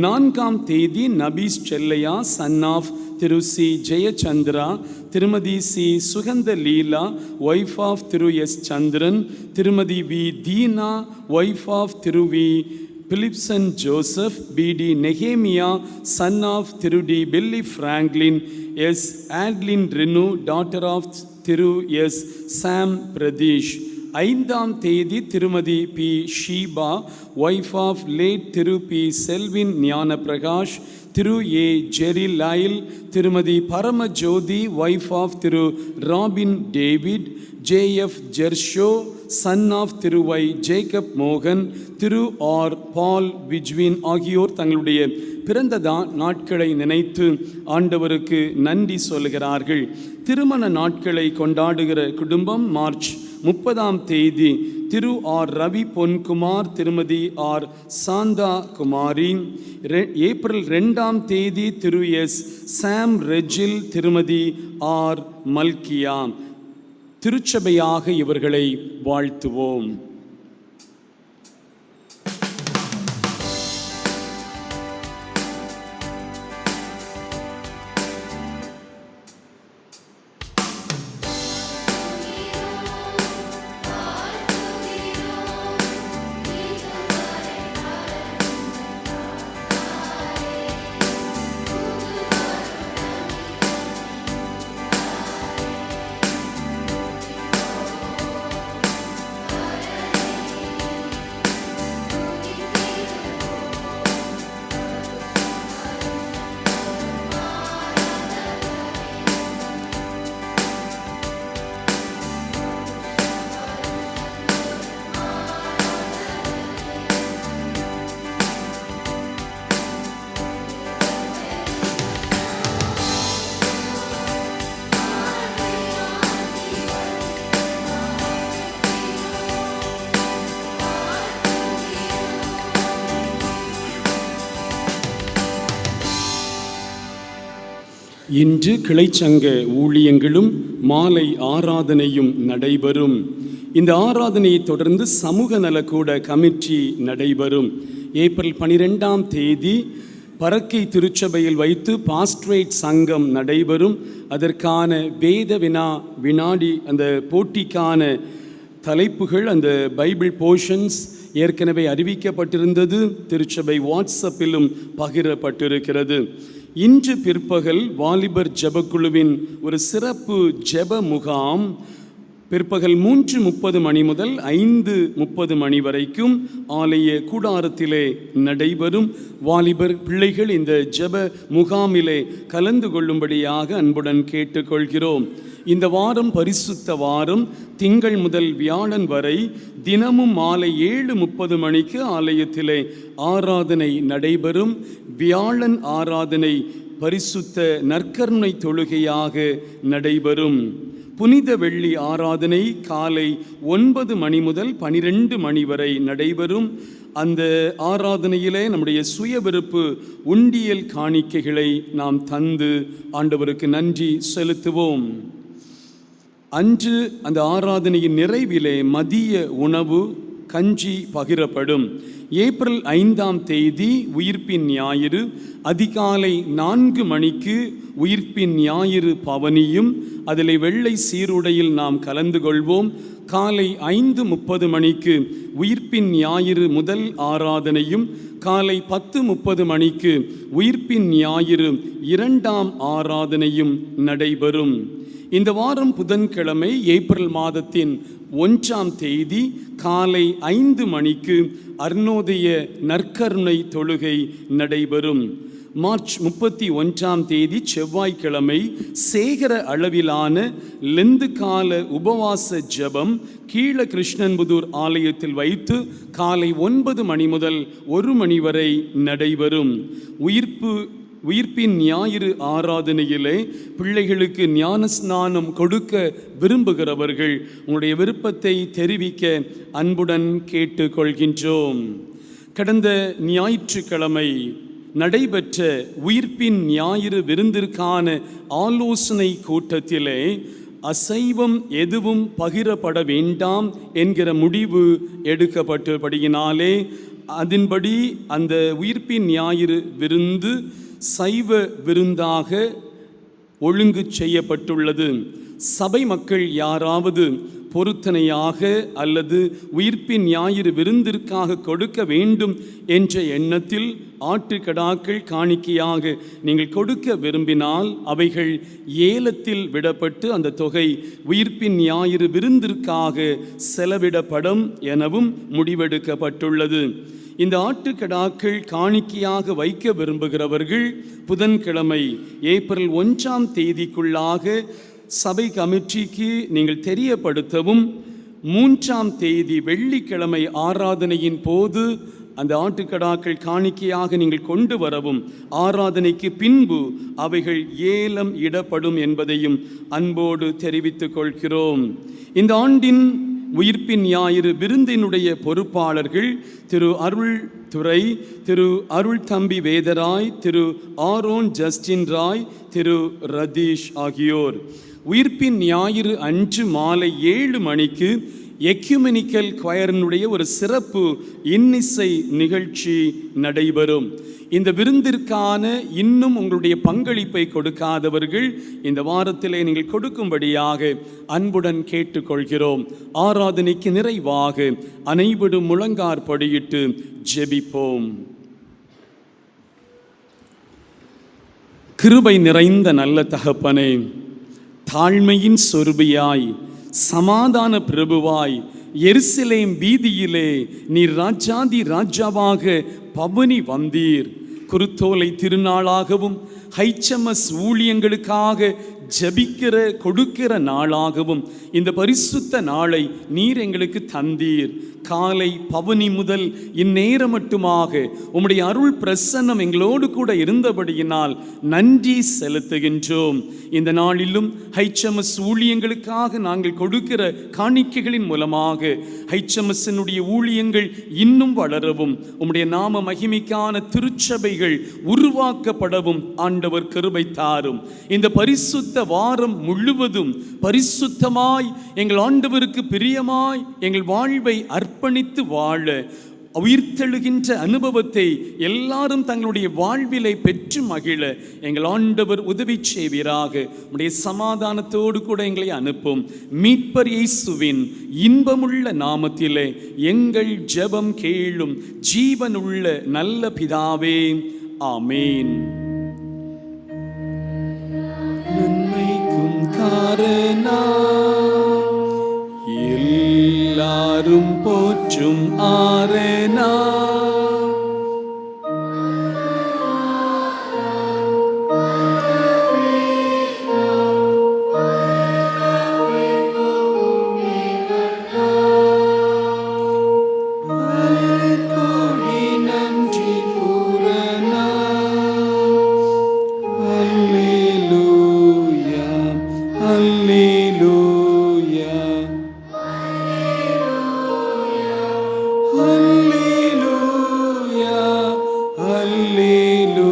4ஆம் தேதி Nabees Chellaiah, son of Thiru C Jayachandra, Thirumathi C Sugantha Leela, wife of Thiru S சந்திரன், திருமதி V Deena, wife of Thiru V Philipson Joseph, BD நெகேமியா, son of Thiru T Belli Franklin, S Adlin Renu, daughter of Thiru S Sam Pratheesh. 5ஆம் தேதி Thirumathi P Sheeba, wife of late Thiru P Selwyn Gnana Prakash, Thiru A Jerry Lyle, Thirumathi Paramajothi, wife of Thiru Robin David, JF Jersho, son of Thiru Y Jacob மோகன், Thiru R பால் விஜ்வின் ஆகியோர் தங்களுடைய பிறந்த நாட்களை நினைத்து ஆண்டவருக்கு நன்றி சொல்கிறார்கள். திருமண நாட்களை கொண்டாடுகிற குடும்பம் மார்ச் 30ஆம் தேதி திரு ஆர் ரவி பொன்குமார், திருமதி ஆர் சாந்தா குமாரி. ஏப்ரல் 2ஆம் தேதி திரு எஸ் சாம் ரெஜில், திருமதி ஆர் மல்கியா. திருச்சபையாக இவர்களை வாழ்த்துவோம். இன்று கிளைச்சங்க ஊழியங்களும் மாலை ஆராதனையும் நடைபெறும். இந்த ஆராதனையை தொடர்ந்து சமூக நலக்கூட கமிட்டி நடைபெறும். ஏப்ரல் 12ஆம் தேதி பறக்கை திருச்சபையில் வைத்து பாஸ்ட்ரேட் சங்கம் நடைபெறும். அதற்கான வேத வினாடி அந்த போட்டிக்கான தலைப்புகள், அந்த பைபிள் போர்ஷன்ஸ் ஏற்கனவே அறிவிக்கப்பட்டிருந்தது, திருச்சபை வாட்ஸ்அப்பிலும் பகிரப்பட்டிருக்கிறது. இன்று பிற்பகல் வாலிபர் ஜெபக்குழுவின் ஒரு சிறப்பு ஜெப முகாம் பிற்பகல் 3:30 மணி முதல் 5:30 மணி வரைக்கும் ஆலய கூடாரத்திலே நடைபெறும். வாலிபர் பிள்ளைகள் இந்த ஜெப முகாமிலே கலந்து கொள்ளும்படியாக அன்புடன் கேட்டுக்கொள்கிறோம். இந்த வாரம் பரிசுத்த வாரம். திங்கள் முதல் வியாழன் வரை தினமும் மாலை 7:30 மணிக்கு ஆலயத்திலே ஆராதனை நடைபெறும். வியாழன் ஆராதனை பரிசுத்த நற்கருணை தொழுகையாக நடைபெறும். புனித வெள்ளி ஆராதனை காலை 9 மணி முதல் 12 மணி வரை நடைபெறும். அந்த ஆராதனையிலே நம்முடைய சுய விருப்பு உண்டியல் காணிக்கைகளை நாம் தந்து ஆண்டவருக்கு நன்றி செலுத்துவோம். அன்று அந்த ஆராதனையின் நிறைவிலே மதிய உணவு கஞ்சி பகிரப்படும். ஏப்ரல் 5ஆம் தேதி உயிர்ப்பின் ஞாயிறு அதிகாலை 4 மணிக்கு உயிர்ப்பின் ஞாயிறு பவனியும் அதில் வெள்ளை சீருடையில் நாம் கலந்து கொள்வோம். காலை 5:30 மணிக்கு உயிர்ப்பின் ஞாயிறு முதல் ஆராதனையும் காலை 10:30 மணிக்கு உயிர்ப்பின் ஞாயிறு 2ஆம் ஆராதனையும் நடைபெறும். இந்த வாரம் புதன்கிழமை ஏப்ரல் மாதத்தின் 1ஆம் தேதி காலை 5 மணிக்கு அருணோதய நற்கருணை தொழுகை நடைபெறும். மார்ச் 31ஆம் தேதி செவ்வாய்க்கிழமை சேகர அளவிலான லெந்து கால உபவாச ஜெபம் கீழ கிருஷ்ணன்புதூர் ஆலயத்தில் வைத்து காலை 9 மணி முதல் 1 மணி வரை நடைபெறும். உயிர்ப்பின் ஞாயிறு ஆராதனையிலே பிள்ளைகளுக்கு ஞான ஸ்நானம் கொடுக்க விரும்புகிறவர்கள் உங்களுடைய விருப்பத்தை தெரிவிக்க அன்புடன் கேட்டுக்கொள்கின்றோம். கடந்த ஞாயிற்றுக்கிழமை நடைபெற்ற உயிர்ப்பின் ஞாயிறு விருந்திற்கான ஆலோசனை கூட்டத்திலே அசைவம் எதுவும் பகிரப்பட வேண்டாம் என்கிற முடிவு எடுக்கப்பட்டபடியினாலே அதன்படி அந்த உயிர்ப்பின் ஞாயிறு விருந்து சைவ விருந்தாக ஒழுங்கு செய்யப்பட்டுள்ளது. சபை மக்கள் யாராவது பொருத்தனையாக அல்லது உயிர்ப்பின் ஞாயிறு விருந்திற்காக கொடுக்க வேண்டும் என்ற எண்ணத்தில் ஆட்டுக்கடாக்கள் காணிக்கையாக நீங்கள் கொடுக்க விரும்பினால் அவைகள் ஏலத்தில் விடப்பட்டு அந்த தொகை உயிர்ப்பின் ஞாயிறு விருந்திற்காக செலவிடப்படும் எனவும் முடிவெடுக்கப்பட்டுள்ளது. இந்த ஆட்டுக்கடாக்கள் காணிக்கையாக வைக்க விரும்புகிறவர்கள் புதன்கிழமை ஏப்ரல் 1ஆம் தேதிக்குள்ளாக சபை கமிட்டிக்கு நீங்கள் தெரியப்படுத்தவும், 3ஆம் தேதி வெள்ளிக்கிழமை ஆராதனையின் போது அந்த ஆட்டுக்கடாக்கள் காணிக்கையாக நீங்கள் கொண்டு வரவும், ஆராதனைக்கு பின்பு அவைகள் ஏலம் இடப்படும் என்பதையும் அன்போடு தெரிவித்துக் கொள்கிறோம். இந்த ஆண்டின் உயிர்ப்பின் ஞாயிறு விருந்தினுடைய பொறுப்பாளர்கள் திரு அருள் துரை, திரு அருள் தம்பி வேதராய், திரு ஆரோன் ஜஸ்டின் ராய், திரு ரதீஷ் ஆகியோர். உயிர்ப்பின் ஞாயிறு அன்று மாலை 7 மணிக்கு எக்யூமெனிக்கல் குயரினுடைய ஒரு சிறப்பு இன்னிசை நிகழ்ச்சி நடைபெறும். இந்த விருந்திற்கான இன்னும் உங்களுடைய பங்களிப்பை கொடுக்காதவர்கள் இந்த வாரத்திலே நீங்கள் கொடுக்கும்படியாக அன்புடன் கேட்டுக்கொள்கிறோம். ஆராதனைக்கு நிறைவாக அனைவரும் முழங்காற்படியிட்டு ஜெபிப்போம். கிருபை நிறைந்த நல்ல தகப்பனே, தாழ்மையின் சொருபியாய் சமாதான பிரபுவாய் எருசலேம் வீதியிலே நீர் ராஜாதி ராஜாவாக பவனி வந்தீர். குருத்தோலை திருநாளாகவும் ஹைச்சமஸ் ஊழியங்களுக்காக ஜபிக்கிற கொடுக்கிற நாளாகவும் இந்த பரிசுத்த நாளை நீர் எங்களுக்கு தந்தீர். காலை பவனி முதல் இந்நேரம் மட்டுமாக உம்முடைய அருள் பிரசன்னம் எங்களோடு கூட இருந்தபடியினால் நன்றி செலுத்துகின்றோம். இந்த நாளிலும் ஹைச்சமஸ் ஊழியங்களுக்காக நாங்கள் கொடுக்கிற காணிக்கைகளின் மூலமாக ஹைச்சமஸினுடைய ஊழியங்கள் இன்னும் வளரவும், உம்முடைய நாம மகிமைக்கான திருச்சபைகள் உருவாக்கப்படவும் ஆண்டவர் கிருபை தாரும். இந்த பரிசுத்த வாரம் முழுவதும் பரிசுத்தமாய் எங்கள் ஆண்டவருக்கு பிரியமாய் எங்கள் வாழ்வை அர்ப்பணித்து வாழ உயிர்த்தெழுகின்ற அனுபவத்தை எல்லாரும் தங்களுடைய வாழ்விலை பெற்று மகிழ எங்கள் ஆண்டவர் உதவி செய்வீராக. உடைய சமாதானத்தோடு கூட எங்களை அனுப்பும். மீட்பர் இயேசுவின் இன்பமுள்ள நாமத்திலே எங்கள் ஜெபம் கேளும் ஜீவனுள்ள நல்ல பிதாவே, ஆமேன். நன்மைக்கும் காரணம் எல்லாரும் போற்றும் ஆரேனா. கோடி நன்றி பூரணா. அல்லேலூயா, அல்லேலூயா, அல்லேலூயா, அல்லேலூயா.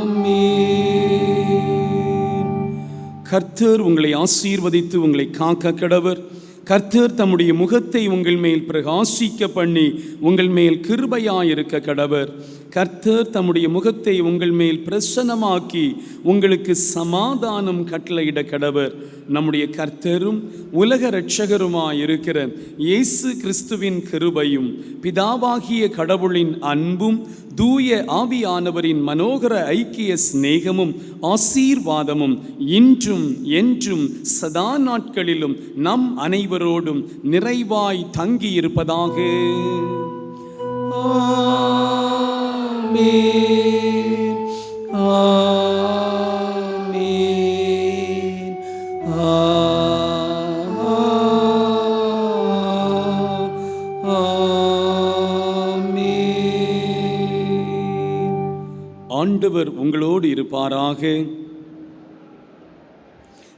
ஆமென். கர்த்தர் உங்களை ஆசீர்வதித்து உங்களை காக்க கடவர். கர்த்தர் தம்முடைய முகத்தை உங்கள் மேல் பிரகாசிக்க பண்ணி உங்கள் மேல் கிருபையாயிருக்க கடவர். கர்த்தர் தம்முடைய முகத்தை உங்கள் மேல் பிரசன்னமாக்கி உங்களுக்கு சமாதானம் கட்டளையிட கடவர். நம்முடைய கர்த்தரும் உலக இரட்சகருமாயிருக்கிற இயேசு கிறிஸ்துவின் கிருபையும் பிதாவாகிய கடவுளின் அன்பும் தூய ஆவியானவரின் மனோகர ஐக்கிய சிநேகமும் ஆசீர்வாதமும் இன்றும் என்றும் சதா நாட்களிலும் நம் அனைவரோடும் நிறைவாய் தங்கியிருப்பதாக. ஆமென், ஆமென், ஆமென். ஆண்டவர் உங்களோடு இருப்பாராக.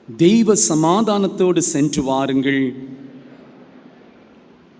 தெய்வ சமாதானத்தோடு சென்று வாருங்கள்.